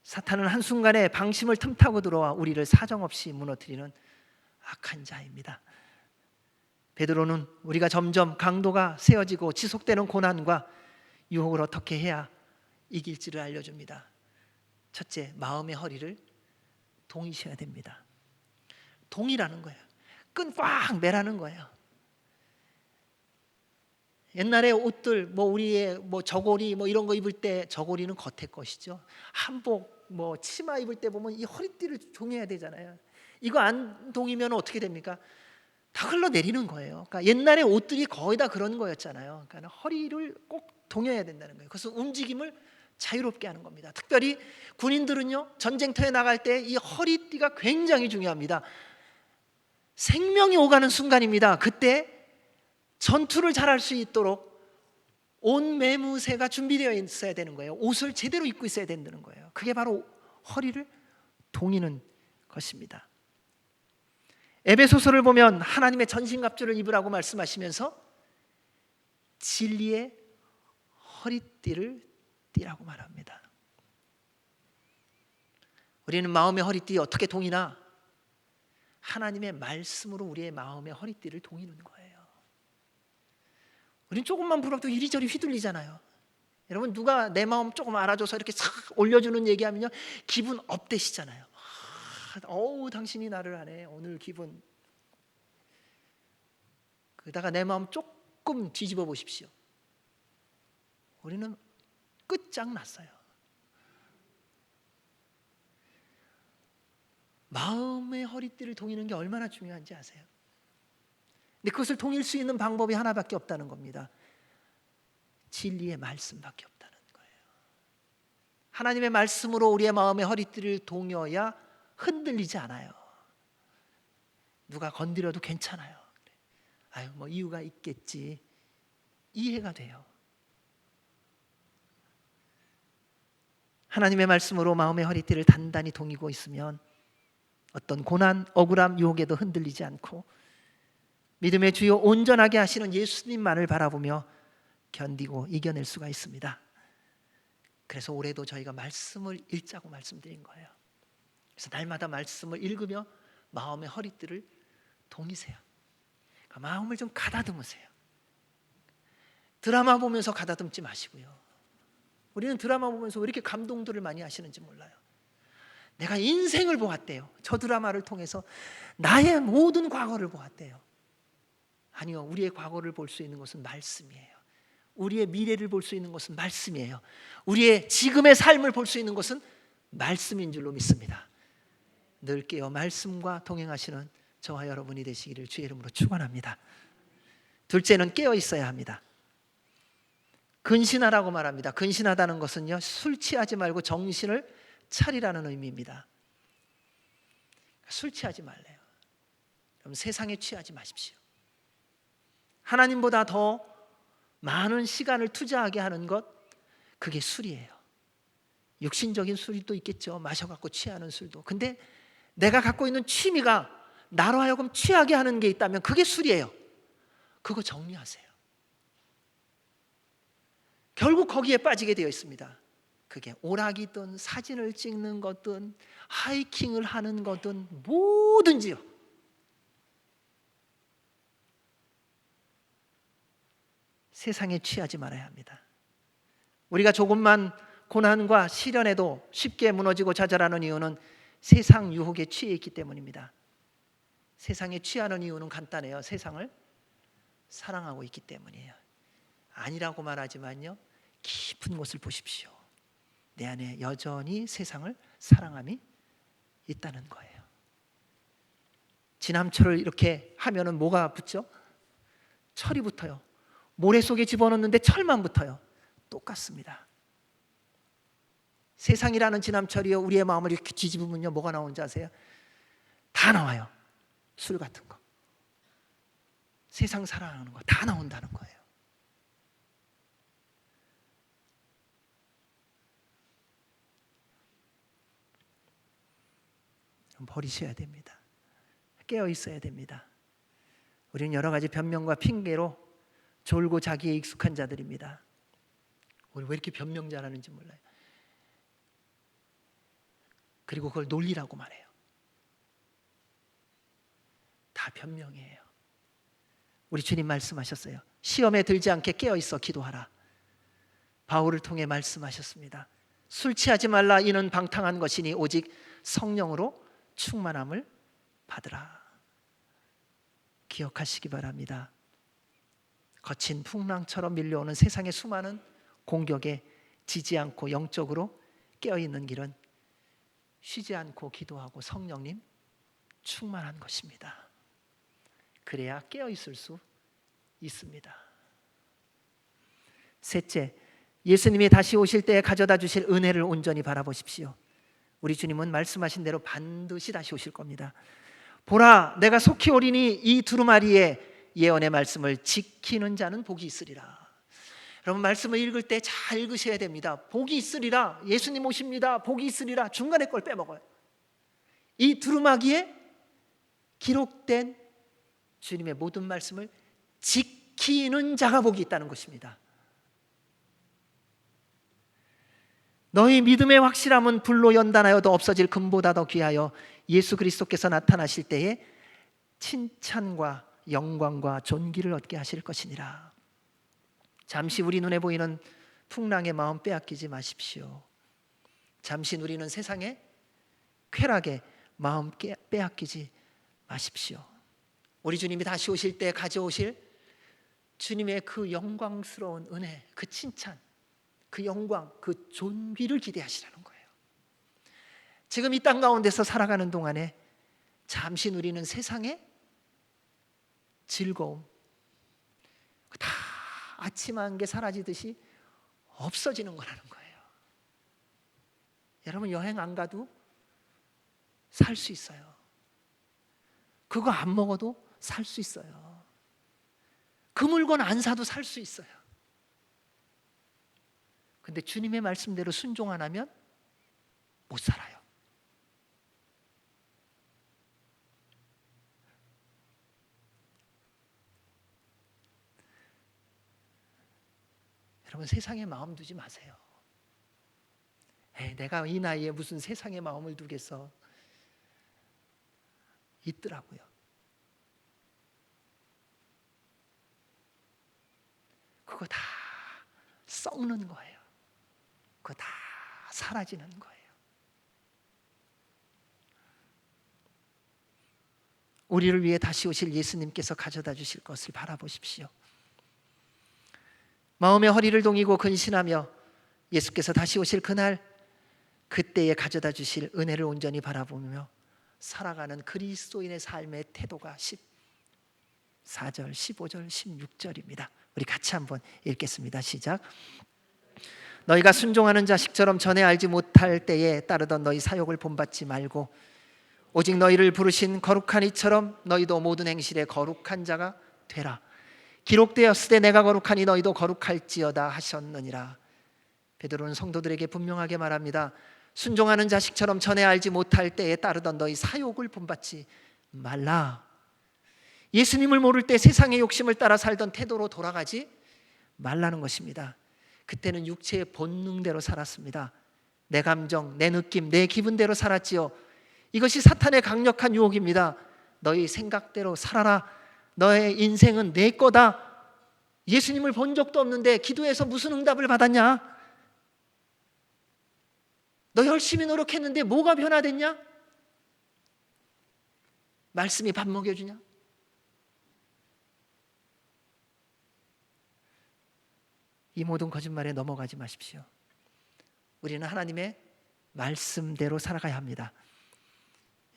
사탄은 한순간에 방심을 틈타고 들어와 우리를 사정없이 무너뜨리는 악한 자입니다. 베드로는 우리가 점점 강도가 세어지고 지속되는 고난과 유혹을 어떻게 해야 이길지를 알려줍니다. 첫째, 마음의 허리를 동이셔야 됩니다. 동이라는 거예요. 끈 꽉 매라는 거예요. 옛날에 옷들, 우리의 저고리 이런 거 입을 때 저고리는 겉에 것이죠. 한복, 치마 입을 때 보면 이 허리띠를 동여야 되잖아요. 이거 안 동이면 어떻게 됩니까? 다 흘러내리는 거예요. 그러니까 옛날에 옷들이 거의 다 그런 거였잖아요. 그러니까 허리를 꼭 동여야 된다는 거예요. 그래서 움직임을 자유롭게 하는 겁니다. 특별히 군인들은요, 전쟁터에 나갈 때 이 허리띠가 굉장히 중요합니다. 생명이 오가는 순간입니다. 그때 전투를 잘할 수 있도록 온 매무새가 준비되어 있어야 되는 거예요. 옷을 제대로 입고 있어야 된다는 거예요. 그게 바로 허리를 동이는 것입니다. 에베소서를 보면 하나님의 전신갑주를 입으라고 말씀하시면서 진리의 허리띠를 띠라고 말합니다. 우리는 마음의 허리띠 어떻게 동이나? 하나님의 말씀으로 우리의 마음의 허리띠를 동이는 거예요. 우리는 조금만 불어도 이리저리 휘둘리잖아요. 여러분, 누가 내 마음 조금 알아줘서 이렇게 싹 올려주는 얘기하면요 기분 업되시잖아요. 어우, 당신이 나를 아네. 오늘 기분. 그러다가 내 마음 조금 뒤집어 보십시오. 우리는 끝장났어요. 마음의 허리띠를 동이는 게 얼마나 중요한지 아세요? 근데 그것을 동일 수 있는 방법이 하나밖에 없다는 겁니다. 진리의 말씀밖에 없다는 거예요. 하나님의 말씀으로 우리의 마음의 허리띠를 동여야 흔들리지 않아요. 누가 건드려도 괜찮아요. 아유, 뭐 이유가 있겠지. 이해가 돼요. 하나님의 말씀으로 마음의 허리띠를 단단히 동이고 있으면 어떤 고난, 억울함, 유혹에도 흔들리지 않고 믿음의 주요 온전하게 하시는 예수님만을 바라보며 견디고 이겨낼 수가 있습니다. 그래서 올해도 저희가 말씀을 읽자고 말씀드린 거예요. 그래서 날마다 말씀을 읽으며 마음의 허리띠를 동이세요. 그러니까 마음을 좀 가다듬으세요. 드라마 보면서 가다듬지 마시고요. 우리는 드라마 보면서 왜 이렇게 감동들을 많이 하시는지 몰라요. 내가 인생을 보았대요. 저 드라마를 통해서 나의 모든 과거를 보았대요. 아니요, 우리의 과거를 볼 수 있는 것은 말씀이에요. 우리의 미래를 볼 수 있는 것은 말씀이에요. 우리의 지금의 삶을 볼 수 있는 것은 말씀인 줄로 믿습니다. 늘 깨어 말씀과 동행하시는 저와 여러분이 되시기를 주의 이름으로 축원합니다. 둘째는 깨어 있어야 합니다. 근신하라고 말합니다. 근신하다는 것은요, 술 취하지 말고 정신을 차리라는 의미입니다. 술 취하지 말래요. 그럼 세상에 취하지 마십시오. 하나님보다 더 많은 시간을 투자하게 하는 것, 그게 술이에요. 육신적인 술도 있겠죠. 마셔갖고 취하는 술도. 근데 내가 갖고 있는 취미가 나로 하여금 취하게 하는 게 있다면 그게 술이에요. 그거 정리하세요. 결국 거기에 빠지게 되어 있습니다. 그게 오락이든 사진을 찍는 거든 하이킹을 하는 거든 뭐든지요. 세상에 취하지 말아야 합니다. 우리가 조금만 고난과 시련에도 쉽게 무너지고 좌절하는 이유는 세상 유혹에 취해 있기 때문입니다. 세상에 취하는 이유는 간단해요. 세상을 사랑하고 있기 때문이에요. 아니라고 말하지만요, 깊은 곳을 보십시오. 내 안에 여전히 세상을 사랑함이 있다는 거예요. 지남철을 이렇게 하면은 뭐가 붙죠? 철이 붙어요. 모래 속에 집어넣는데 철만 붙어요. 똑같습니다. 세상이라는 지남철이요, 우리의 마음을 이렇게 뒤집으면요, 뭐가 나오는지 아세요? 다 나와요. 술 같은 거, 세상 사랑하는 거 다 나온다는 거예요. 버리셔야 됩니다. 깨어 있어야 됩니다. 우리는 여러 가지 변명과 핑계로 졸고 자기에 익숙한 자들입니다. 우리 왜 이렇게 변명 잘하는지 몰라요. 그리고 그걸 논리라고 말해요. 다 변명이에요. 우리 주님 말씀하셨어요. 시험에 들지 않게 깨어 있어 기도하라. 바울을 통해 말씀하셨습니다. 술 취하지 말라. 이는 방탕한 것이니 오직 성령으로 충만함을 받으라. 기억하시기 바랍니다. 거친 풍랑처럼 밀려오는 세상의 수많은 공격에 지지 않고 영적으로 깨어있는 길은 쉬지 않고 기도하고 성령님 충만한 것입니다. 그래야 깨어있을 수 있습니다. 셋째, 예수님이 다시 오실 때 가져다 주실 은혜를 온전히 바라보십시오. 우리 주님은 말씀하신 대로 반드시 다시 오실 겁니다. 보라, 내가 속히 오리니 이 두루마리의 예언의 말씀을 지키는 자는 복이 있으리라. 여러분 말씀을 읽을 때 잘 읽으셔야 됩니다. 복이 있으리라, 예수님 오십니다, 복이 있으리라, 중간에 걸 빼먹어요. 이 두루마기에 기록된 주님의 모든 말씀을 지키는 자가 복이 있다는 것입니다. 너희 믿음의 확실함은 불로 연단하여도 없어질 금보다 더 귀하여 예수 그리스도께서 나타나실 때에 칭찬과 영광과 존귀를 얻게 하실 것이니라. 잠시 우리 눈에 보이는 풍랑의 마음 빼앗기지 마십시오. 잠시 누리는 세상의 쾌락의 마음 빼앗기지 마십시오. 우리 주님이 다시 오실 때 가져오실 주님의 그 영광스러운 은혜, 그 칭찬, 그 영광, 그 존귀를 기대하시라는 거예요. 지금 이 땅 가운데서 살아가는 동안에 잠시 누리는 세상의 즐거움, 다 아침 안개 사라지듯이 없어지는 거라는 거예요. 여러분 여행 안 가도 살 수 있어요. 그거 안 먹어도 살 수 있어요. 그 물건 안 사도 살 수 있어요. 근데 주님의 말씀대로 순종 안 하면 못 살아요. 여러분 세상에 마음 두지 마세요. 내가 이 나이에 무슨 세상에 마음을 두겠어. 있더라고요. 그거 다 썩는 거예요. 그거 다 사라지는 거예요. 우리를 위해 다시 오실 예수님께서 가져다 주실 것을 바라보십시오. 마음의 허리를 동이고 근신하며 예수께서 다시 오실 그날, 그때에 가져다 주실 은혜를 온전히 바라보며 살아가는 그리스도인의 삶의 태도가 14절, 15절, 16절입니다. 우리 같이 한번 읽겠습니다. 시작. 너희가 순종하는 자식처럼 전에 알지 못할 때에 따르던 너희 사욕을 본받지 말고 오직 너희를 부르신 거룩한 이처럼 너희도 모든 행실에 거룩한 자가 되라. 기록되었으되 내가 거룩하니 너희도 거룩할지어다 하셨느니라. 베드로는 성도들에게 분명하게 말합니다. 순종하는 자식처럼 전에 알지 못할 때에 따르던 너희 사욕을 본받지 말라. 예수님을 모를 때 세상의 욕심을 따라 살던 태도로 돌아가지 말라는 것입니다. 그때는 육체의 본능대로 살았습니다. 내 감정, 내 느낌, 내 기분대로 살았지요. 이것이 사탄의 강력한 유혹입니다. 너희 생각대로 살아라. 너의 인생은 내 거다. 예수님을 본 적도 없는데 기도해서 무슨 응답을 받았냐? 너 열심히 노력했는데 뭐가 변화됐냐? 말씀이 밥 먹여주냐? 이 모든 거짓말에 넘어가지 마십시오. 우리는 하나님의 말씀대로 살아가야 합니다.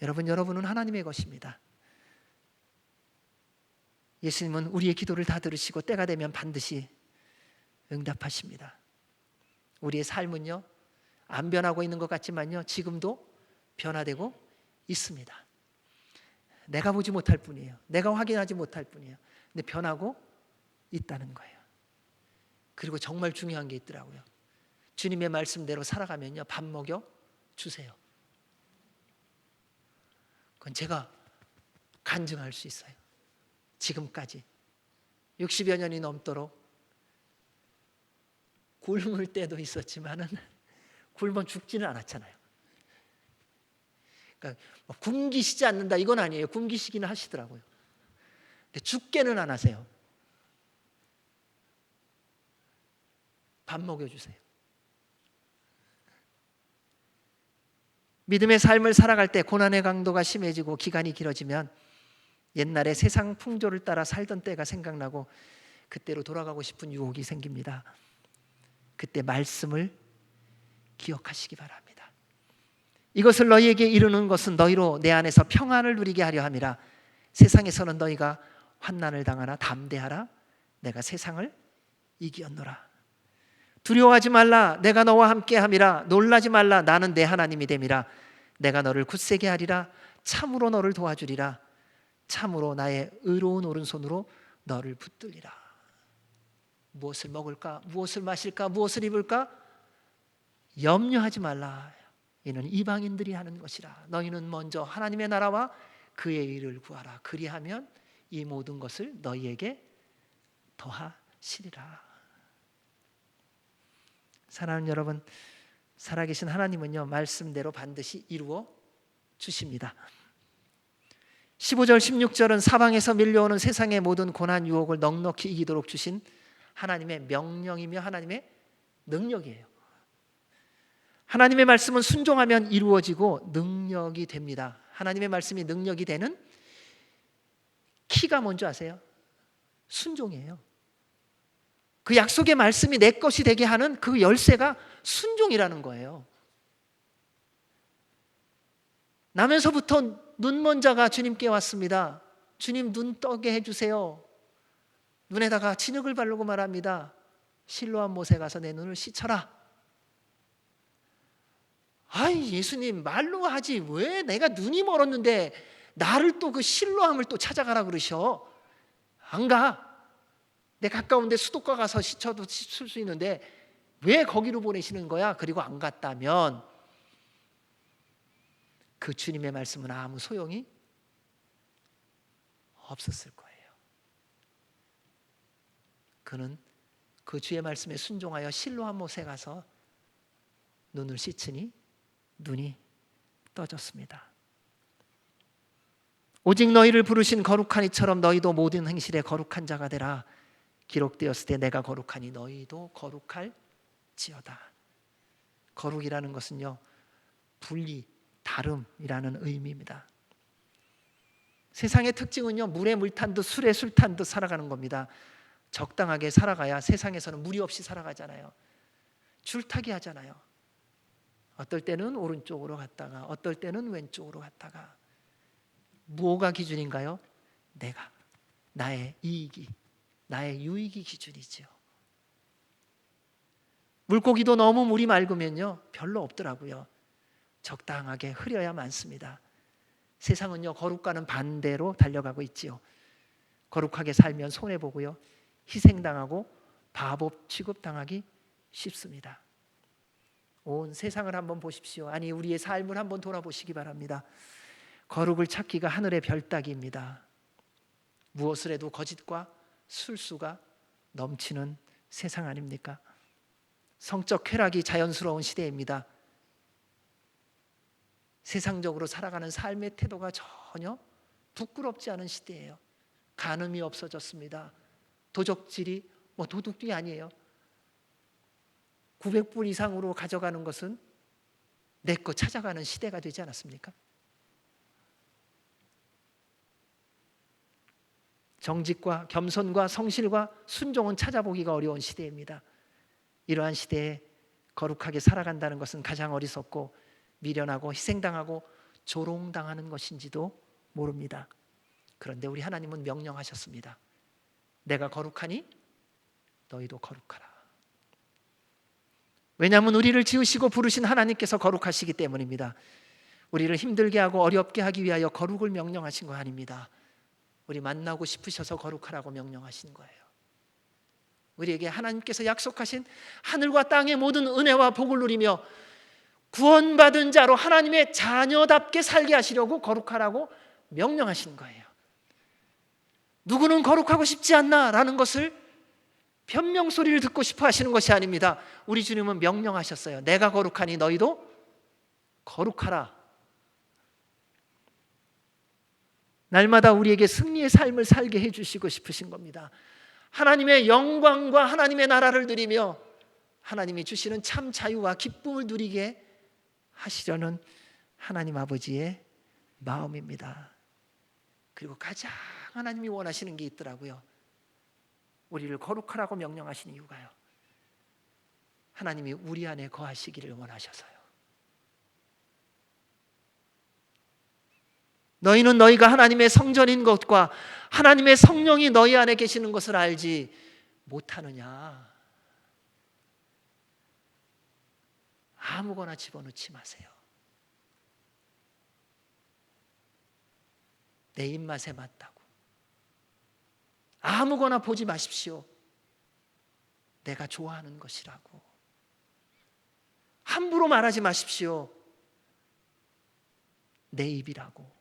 여러분은 하나님의 것입니다. 예수님은 우리의 기도를 다 들으시고 때가 되면 반드시 응답하십니다. 우리의 삶은요, 안 변하고 있는 것 같지만요, 지금도 변화되고 있습니다. 내가 보지 못할 뿐이에요. 내가 확인하지 못할 뿐이에요. 근데 변하고 있다는 거예요. 그리고 정말 중요한 게 있더라고요. 주님의 말씀대로 살아가면요, 밥 먹여 주세요. 그건 제가 간증할 수 있어요. 지금까지 60여 년이 넘도록 굶을 때도 있었지만은 굶어 죽지는 않았잖아요. 그러니까 굶기시지 않는다 이건 아니에요. 굶기시기는 하시더라고요. 근데 죽게는 안 하세요. 밥 먹여주세요. 믿음의 삶을 살아갈 때 고난의 강도가 심해지고 기간이 길어지면 옛날에 세상 풍조를 따라 살던 때가 생각나고 그때로 돌아가고 싶은 유혹이 생깁니다. 그때 말씀을 기억하시기 바랍니다. 이것을 너희에게 이루는 것은 너희로 내 안에서 평안을 누리게 하려 함이라. 세상에서는 너희가 환난을 당하나 담대하라. 내가 세상을 이기었노라. 두려워하지 말라. 내가 너와 함께 함이라. 놀라지 말라. 나는 내 하나님이 됨이라. 내가 너를 굳세게 하리라. 참으로 너를 도와주리라. 참으로 나의 의로운 오른손으로 너를 붙들리라. 무엇을 먹을까? 무엇을 마실까? 무엇을 입을까? 염려하지 말라. 이는 이방인들이 하는 것이라. 너희는 먼저 하나님의 나라와 그의 의를 구하라. 그리하면 이 모든 것을 너희에게 더하시리라. 사랑하는 여러분, 살아계신 하나님은요, 말씀대로 반드시 이루어 주십니다. 15절 16절은 사방에서 밀려오는 세상의 모든 고난 유혹을 넉넉히 이기도록 주신 하나님의 명령이며 하나님의 능력이에요. 하나님의 말씀은 순종하면 이루어지고 능력이 됩니다. 하나님의 말씀이 능력이 되는 키가 뭔지 아세요? 순종이에요. 그 약속의 말씀이 내 것이 되게 하는 그 열쇠가 순종이라는 거예요. 나면서부터 눈먼 자가 주님께 왔습니다. 주님, 눈 떠게 해주세요. 눈에다가 진흙을 바르고 말합니다. 실로암 못에 가서 내 눈을 씻어라. 아이, 예수님, 말로 하지 왜 내가 눈이 멀었는데 나를 또 그 실로암을 또 찾아가라 그러셔? 안 가. 내 가까운데 수도가 가서 씻어도 씻을 수 있는데 왜 거기로 보내시는 거야? 그리고 안 갔다면 그 주님의 말씀은 아무 소용이 없었을 거예요. 그는 그 주의 말씀에 순종하여 실로암 못에 가서 눈을 씻으니 눈이 떠졌습니다. 오직 너희를 부르신 거룩한 이처럼 너희도 모든 행실에 거룩한 자가 되라. 기록되었을 때 내가 거룩하니 너희도 거룩할지어다. 거룩이라는 것은요, 분리, 다름이라는 의미입니다. 세상의 특징은요, 물에 물 탄 듯 술에 술 탄 듯 살아가는 겁니다. 적당하게 살아가야 세상에서는 무리 없이 살아가잖아요. 줄타기 하잖아요. 어떨 때는 오른쪽으로 갔다가 어떨 때는 왼쪽으로 갔다가. 뭐가 기준인가요? 내가, 나의 이익이, 나의 유익이 기준이죠. 물고기도 너무 물이 맑으면요, 별로 없더라고요. 적당하게 흐려야 많습니다. 세상은요, 거룩과는 반대로 달려가고 있지요. 거룩하게 살면 손해보고요, 희생당하고 바보 취급당하기 쉽습니다. 온 세상을 한번 보십시오. 아니, 우리의 삶을 한번 돌아보시기 바랍니다. 거룩을 찾기가 하늘의 별 따기입니다. 무엇을 해도 거짓과 술수가 넘치는 세상 아닙니까? 성적 쾌락이 자연스러운 시대입니다. 세상적으로 살아가는 삶의 태도가 전혀 부끄럽지 않은 시대예요. 간음이 없어졌습니다. 도적질이 도둑이 아니에요. 900불 이상으로 가져가는 것은 내 거 찾아가는 시대가 되지 않았습니까? 정직과 겸손과 성실과 순종은 찾아보기가 어려운 시대입니다. 이러한 시대에 거룩하게 살아간다는 것은 가장 어리석고 미련하고 희생당하고 조롱당하는 것인지도 모릅니다. 그런데 우리 하나님은 명령하셨습니다. 내가 거룩하니 너희도 거룩하라. 왜냐하면 우리를 지으시고 부르신 하나님께서 거룩하시기 때문입니다. 우리를 힘들게 하고 어렵게 하기 위하여 거룩을 명령하신 거 아닙니다. 우리 만나고 싶으셔서 거룩하라고 명령하신 거예요. 우리에게 하나님께서 약속하신 하늘과 땅의 모든 은혜와 복을 누리며 구원받은 자로 하나님의 자녀답게 살게 하시려고 거룩하라고 명령하신 거예요. 누구는 거룩하고 싶지 않나 라는 것을 변명소리를 듣고 싶어 하시는 것이 아닙니다. 우리 주님은 명령하셨어요. 내가 거룩하니 너희도 거룩하라. 날마다 우리에게 승리의 삶을 살게 해주시고 싶으신 겁니다. 하나님의 영광과 하나님의 나라를 누리며 하나님이 주시는 참 자유와 기쁨을 누리게 하시려는 하나님 아버지의 마음입니다. 그리고 가장 하나님이 원하시는 게 있더라고요. 우리를 거룩하라고 명령하신 이유가요, 하나님이 우리 안에 거하시기를 원하셔서요. 너희는 너희가 하나님의 성전인 것과 하나님의 성령이 너희 안에 계시는 것을 알지 못하느냐. 아무거나 집어넣지 마세요. 내 입맛에 맞다고 아무거나 보지 마십시오. 내가 좋아하는 것이라고. 함부로 말하지 마십시오. 내 입이라고.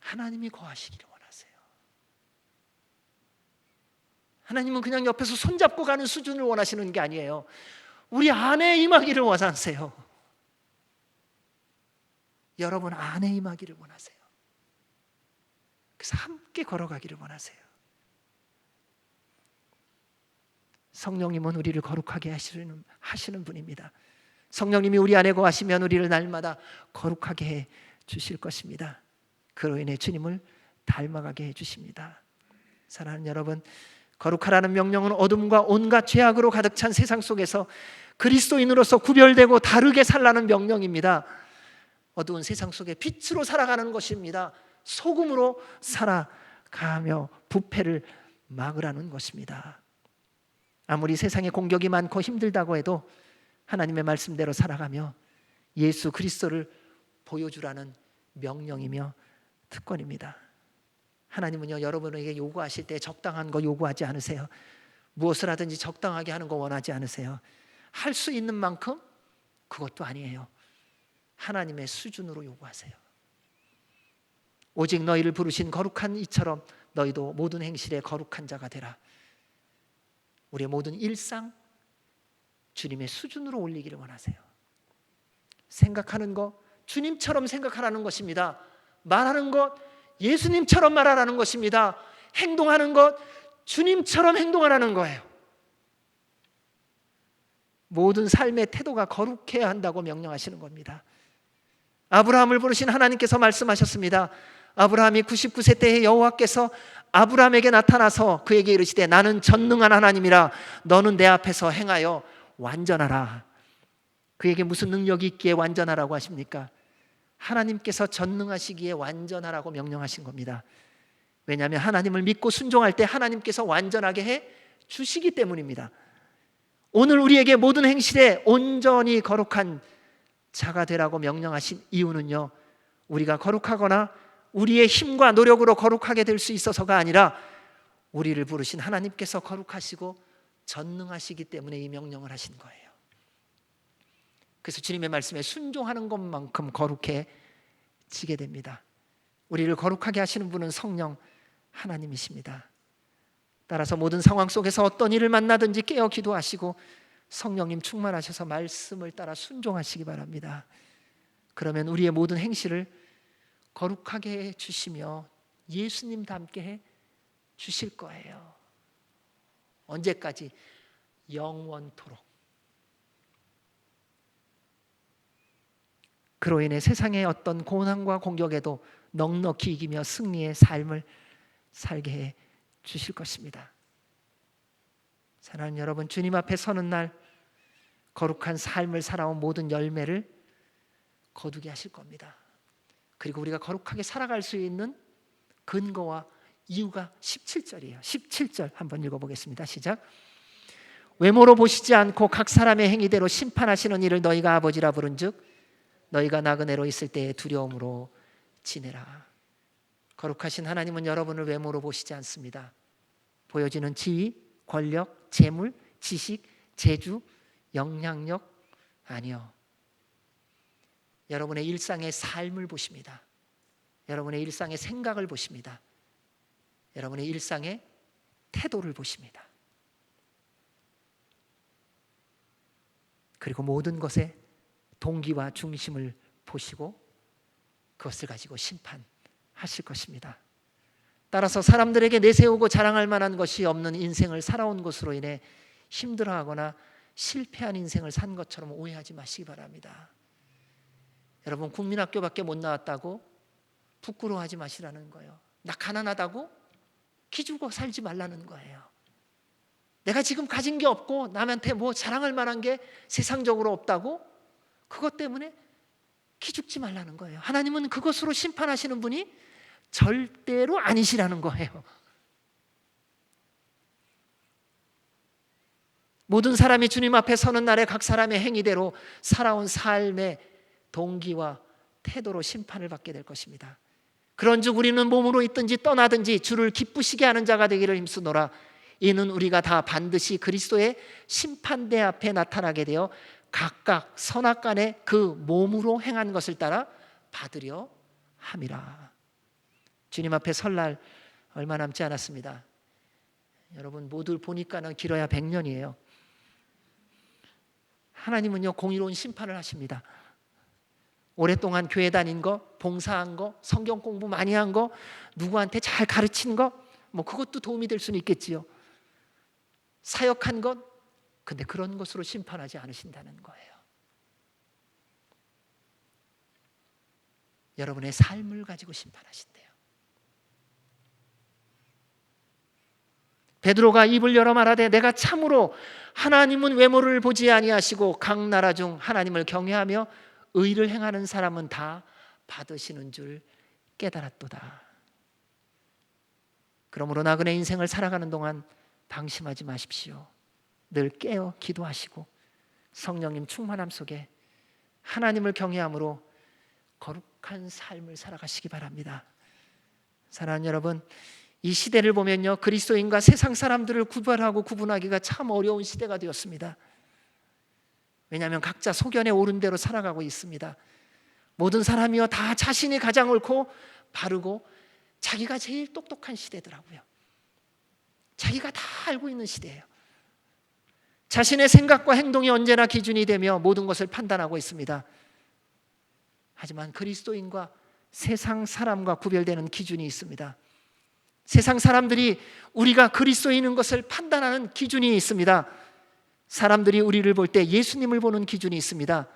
하나님이 거하시기를 원하세요. 하나님은 그냥 옆에서 손잡고 가는 수준을 원하시는 게 아니에요. 우리 안에 임하기를 원하세요. 여러분 안에 임하기를 원하세요. 그래서 함께 걸어가기를 원하세요. 성령님은 우리를 거룩하게 하시는 분입니다. 성령님이 우리 안에 거하시면 우리를 날마다 거룩하게 해 주실 것입니다. 그로 인해 주님을 닮아가게 해 주십니다. 사랑하는 여러분, 거룩하라는 명령은 어둠과 온갖 죄악으로 가득 찬 세상 속에서 그리스도인으로서 구별되고 다르게 살라는 명령입니다. 어두운 세상 속에 빛으로 살아가는 것입니다. 소금으로 살아가며 부패를 막으라는 것입니다. 아무리 세상에 공격이 많고 힘들다고 해도 하나님의 말씀대로 살아가며 예수 그리스도를 보여주라는 명령이며 특권입니다. 하나님은요, 여러분에게 요구하실 때 적당한 거 요구하지 않으세요. 무엇을 하든지 적당하게 하는 거 원하지 않으세요. 할 수 있는 만큼 그것도 아니에요. 하나님의 수준으로 요구하세요. 오직 너희를 부르신 거룩한 이처럼 너희도 모든 행실에 거룩한 자가 되라. 우리의 모든 일상 주님의 수준으로 올리기를 원하세요. 생각하는 것 주님처럼 생각하라는 것입니다. 말하는 것 예수님처럼 말하라는 것입니다. 행동하는 것 주님처럼 행동하라는 거예요. 모든 삶의 태도가 거룩해야 한다고 명령하시는 겁니다. 아브라함을 부르신 하나님께서 말씀하셨습니다. 아브라함이 99세 때에 여호와께서 아브라함에게 나타나서 그에게 이르시되 나는 전능한 하나님이라 너는 내 앞에서 행하여 완전하라. 그에게 무슨 능력이 있기에 완전하라고 하십니까? 하나님께서 전능하시기에 완전하라고 명령하신 겁니다. 왜냐하면 하나님을 믿고 순종할 때 하나님께서 완전하게 해 주시기 때문입니다. 오늘 우리에게 모든 행실에 온전히 거룩한 자가 되라고 명령하신 이유는요, 우리가 거룩하거나 우리의 힘과 노력으로 거룩하게 될 수 있어서가 아니라 우리를 부르신 하나님께서 거룩하시고 전능하시기 때문에 이 명령을 하신 거예요. 그래서 주님의 말씀에 순종하는 것만큼 거룩해지게 됩니다. 우리를 거룩하게 하시는 분은 성령 하나님이십니다. 따라서 모든 상황 속에서 어떤 일을 만나든지 깨어 기도하시고 성령님 충만하셔서 말씀을 따라 순종하시기 바랍니다. 그러면 우리의 모든 행실을 거룩하게 해 주시며 예수님 닮게 해 주실 거예요. 언제까지? 영원토록. 그로 인해 세상의 어떤 고난과 공격에도 넉넉히 이기며 승리의 삶을 살게 해 주실 것입니다. 사랑하는 여러분, 주님 앞에 서는 날 거룩한 삶을 살아온 모든 열매를 거두게 하실 겁니다. 그리고 우리가 거룩하게 살아갈 수 있는 근거와 이유가 17절이에요. 17절 한번 읽어보겠습니다. 시작. 외모로 보시지 않고 각 사람의 행위대로 심판하시는 이를 너희가 아버지라 부른즉 너희가 나그네로 있을 때의 두려움으로 지내라. 거룩하신 하나님은 여러분을 외모로 보시지 않습니다. 보여지는 지위, 권력, 재물, 지식, 재주, 영향력 아니요. 여러분의 일상의 삶을 보십니다. 여러분의 일상의 생각을 보십니다. 여러분의 일상의 태도를 보십니다. 그리고 모든 것에 동기와 중심을 보시고 그것을 가지고 심판하실 것입니다. 따라서 사람들에게 내세우고 자랑할 만한 것이 없는 인생을 살아온 것으로 인해 힘들어하거나 실패한 인생을 산 것처럼 오해하지 마시기 바랍니다. 여러분, 국민학교밖에 못 나왔다고 부끄러워하지 마시라는 거예요. 나 가난하다고 기죽어 살지 말라는 거예요. 내가 지금 가진 게 없고 남한테 뭐 자랑할 만한 게 세상적으로 없다고 그것 때문에 기죽지 말라는 거예요. 하나님은 그것으로 심판하시는 분이 절대로 아니시라는 거예요. 모든 사람이 주님 앞에 서는 날에 각 사람의 행위대로 살아온 삶의 동기와 태도로 심판을 받게 될 것입니다. 그런즉 우리는 몸으로 있든지 떠나든지 주를 기쁘시게 하는 자가 되기를 힘쓰노라. 이는 우리가 다 반드시 그리스도의 심판대 앞에 나타나게 되어 각각 선악간에 그 몸으로 행한 것을 따라 받으려 함이라. 주님 앞에 설 날 얼마 남지 않았습니다. 여러분 모두 보니까는 길어야 100년이에요. 하나님은요 공의로운 심판을 하십니다. 오랫동안 교회 다닌 거, 봉사한 거, 성경 공부 많이 한 거, 누구한테 잘 가르친 거, 뭐 그것도 도움이 될 수는 있겠지요. 사역한 것, 근데 그런 것으로 심판하지 않으신다는 거예요. 여러분의 삶을 가지고 심판하신대요. 베드로가 입을 열어 말하되 내가 참으로 하나님은 외모를 보지 아니하시고 각 나라 중 하나님을 경외하며 의를 행하는 사람은 다 받으시는 줄 깨달았도다. 그러므로 나그네 인생을 살아가는 동안 방심하지 마십시오. 늘 깨어 기도하시고 성령님 충만함 속에 하나님을 경외함으로 거룩한 삶을 살아가시기 바랍니다. 사랑하는 여러분, 이 시대를 보면요 그리스도인과 세상 사람들을 구별하고 구분하기가 참 어려운 시대가 되었습니다. 왜냐하면 각자 소견에 오른 대로 살아가고 있습니다. 모든 사람이요 다 자신이 가장 옳고 바르고 자기가 제일 똑똑한 시대더라고요. 자기가 다 알고 있는 시대예요. 자신의 생각과 행동이 언제나 기준이 되며 모든 것을 판단하고 있습니다. 하지만 그리스도인과 세상 사람과 구별되는 기준이 있습니다. 세상 사람들이 우리가 그리스도인인 것을 판단하는 기준이 있습니다. 사람들이 우리를 볼 때 예수님을 보는 기준이 있습니다.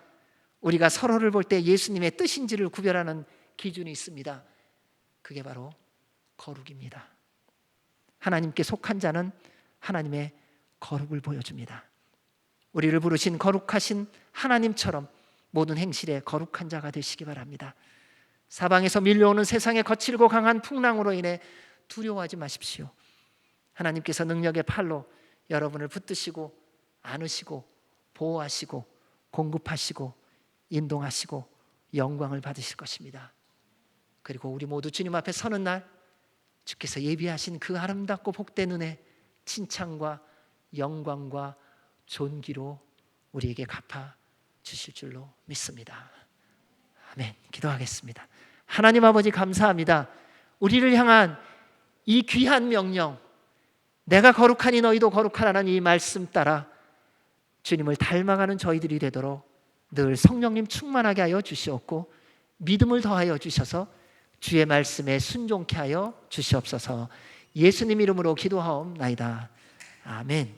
우리가 서로를 볼 때 예수님의 뜻인지를 구별하는 기준이 있습니다. 그게 바로 거룩입니다. 하나님께 속한 자는 하나님의 거룩을 보여줍니다. 우리를 부르신 거룩하신 하나님처럼 모든 행실에 거룩한 자가 되시기 바랍니다. 사방에서 밀려오는 세상의 거칠고 강한 풍랑으로 인해 두려워하지 마십시오. 하나님께서 능력의 팔로 여러분을 붙드시고 안으시고 보호하시고 공급하시고 인도하시고 영광을 받으실 것입니다. 그리고 우리 모두 주님 앞에 서는 날 주께서 예비하신 그 아름답고 복된 은혜, 칭찬과 영광과 존귀로 우리에게 갚아 주실 줄로 믿습니다. 아멘. 기도하겠습니다. 하나님 아버지 감사합니다. 우리를 향한 이 귀한 명령, 내가 거룩하니 너희도 거룩하라는 이 말씀 따라 주님을 닮아가는 저희들이 되도록 늘 성령님 충만하게 하여 주시옵고 믿음을 더하여 주셔서 주의 말씀에 순종케 하여 주시옵소서. 예수님 이름으로 기도하옵나이다. 아멘.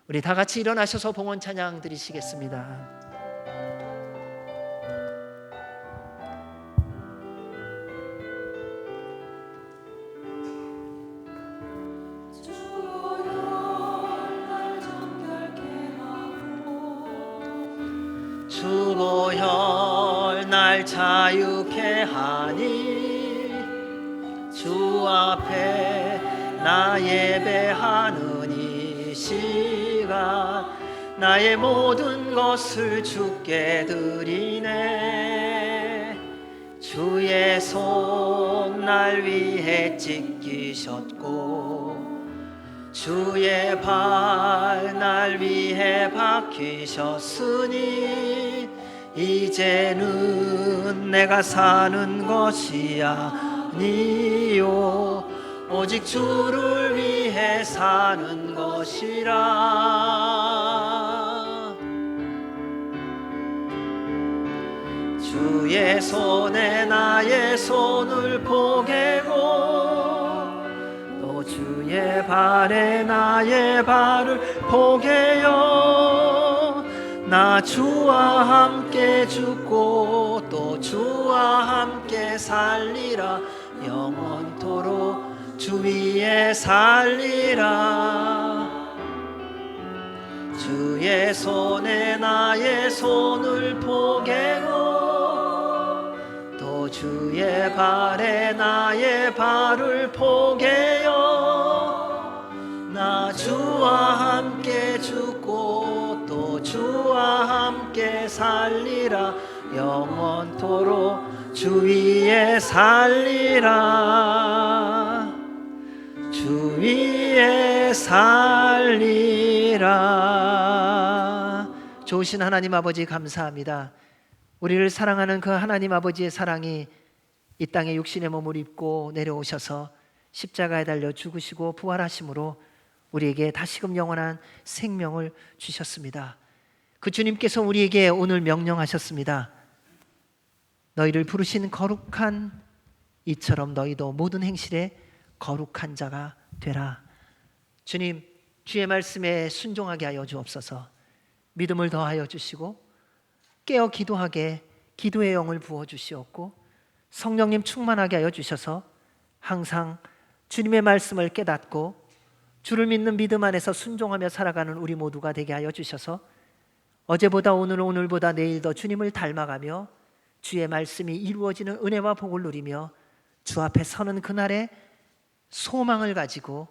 우리 다 같이 일어나셔서 봉헌 찬양 드리시겠습니다. 주보혈 날 자유케 하니 주 앞에 나 예배하는 이 시간 나의 모든 것을 주께 드리네. 주의 손 날 위해 찢기셨고 주의 발 날 위해 박히셨으니 이제는 내가 사는 것이 아니요 오직 주를 위해 사는 것이라. 주의 손에 나의 손을 포개고 또 주의 발에 나의 발을 포개어 나 주와 함께 죽고 또 주와 함께 살리라. 영원토록 주 위에 살리라. 주의 손에 나의 손을 포개고 또 주의 발에 나의 발을 포개어 나 주와 함께 죽고 또 주와 함께 살 살리라 영원토록 주 위에 살리라 주 위에 살리라. 좋으신 하나님 아버지 감사합니다. 우리를 사랑하는 그 하나님 아버지의 사랑이 이 땅에 육신의 몸을 입고 내려오셔서 십자가에 달려 죽으시고 부활하심으로 우리에게 다시금 영원한 생명을 주셨습니다. 그 주님께서 우리에게 오늘 명령하셨습니다. 너희를 부르신 거룩한 이처럼 너희도 모든 행실에 거룩한 자가 되라. 주님, 주의 말씀에 순종하게 하여 주옵소서. 믿음을 더하여 주시고 깨어 기도하게 기도의 영을 부어 주시옵고 성령님 충만하게 하여 주셔서 항상 주님의 말씀을 깨닫고 주를 믿는 믿음 안에서 순종하며 살아가는 우리 모두가 되게 하여 주셔서 어제보다 오늘, 오늘보다 내일 더 주님을 닮아가며 주의 말씀이 이루어지는 은혜와 복을 누리며 주 앞에 서는 그날에 소망을 가지고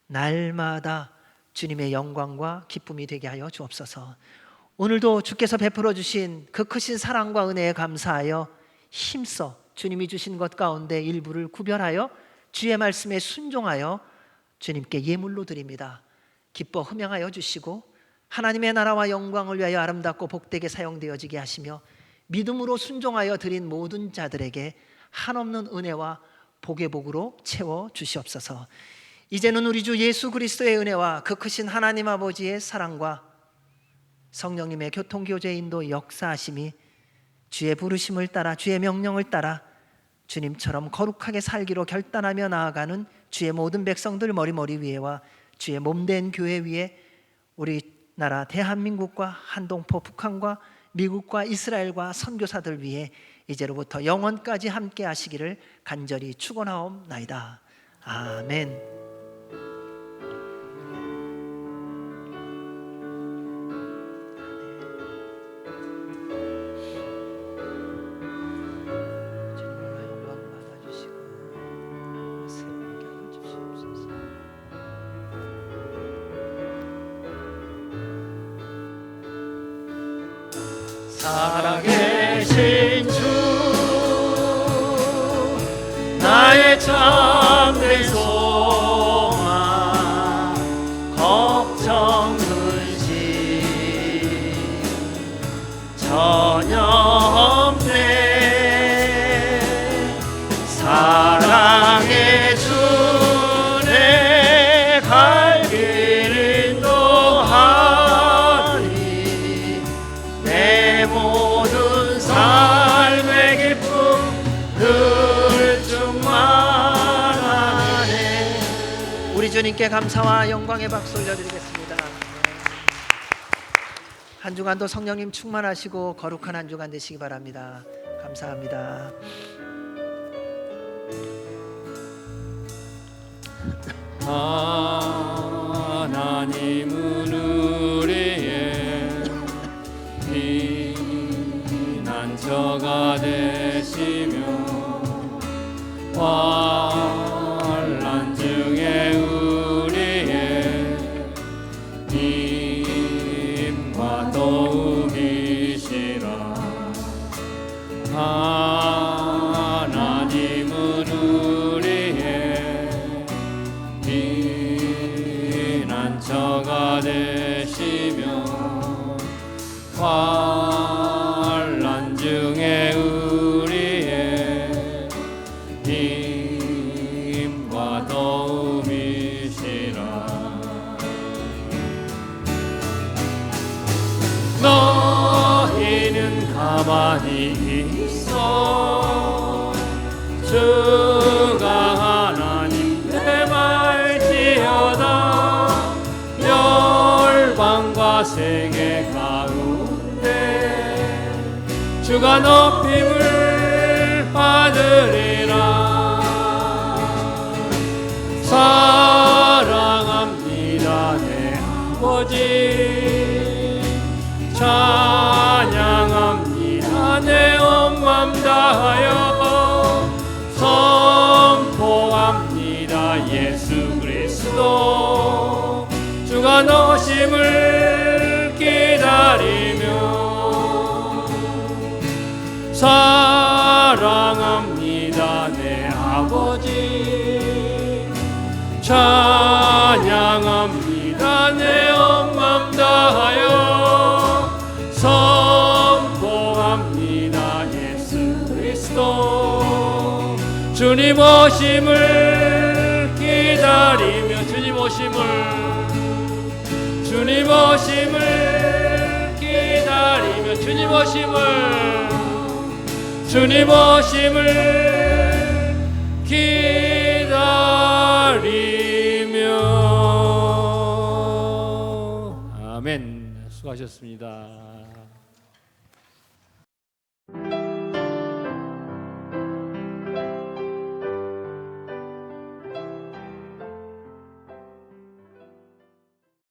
날마다 주님의 영광과 기쁨이 되게 하여 주옵소서. 오늘도 주께서 베풀어 주신 그 크신 사랑과 은혜에 감사하여 힘써 주님이 주신 것 가운데 일부를 구별하여 주의 말씀에 순종하여 주님께 예물로 드립니다. 기뻐 흠양하여 주시고 하나님의 나라와 영광을 위하여 아름답고 복되게 사용되어지게 하시며 믿음으로 순종하여 드린 모든 자들에게 한없는 은혜와 복의 복으로 채워 주시옵소서. 이제는 우리 주 예수 그리스도의 은혜와 그 크신 하나님 아버지의 사랑과 성령님의 교통교제 인도 역사하심이 주의 부르심을 따라 주의 명령을 따라 주님처럼 거룩하게 살기로 결단하며 나아가는 주의 모든 백성들 머리머리 위에와 주의 몸된 교회 위에 우리나라 대한민국과 한동포 북한과 미국과 이스라엘과 선교사들 위해 이제로부터 영원까지 함께 하시기를 간절히 축원하옵나이다. 아멘. 살아계신 주 나의 참된 소망 걱정 근심 전혀 없네 사랑의 주 내 갈 길 인도하니 내 모든 삶의 기쁨 늘 충만하네. 우리 주님께 감사와 영광의 박수 올려드리겠습니다. 한 주간도 성령님 충만하시고 거룩한 한 주간 되시기 바랍니다. 감사합니다. 하나님은 우리의 피난처가 되시며 환난 중에 우리의 힘과 도움이시라. 하나님은 우리의 피난처가 되시며 환난 중에 우리의 힘과 도움이시라. 너희는 가만히 있어 주가 하나님 내 말지어다. 열방과 세계 가운데 주가 높임을 받으리라. 사랑합니다 내 아버지 찬양합니다 내 온 맘 다하여 선포합니다 예수 그리스도 주가 너심을 기다리며 사랑합니다 내 아버지. 찬양합니다 내 온 맘 다하여. 선포합니다 예수 그리스도. 주님 오심을 기다리며, 주님 오심을 기다리며, 주님 오심을 기다리며. 아멘. 수고하셨습니다.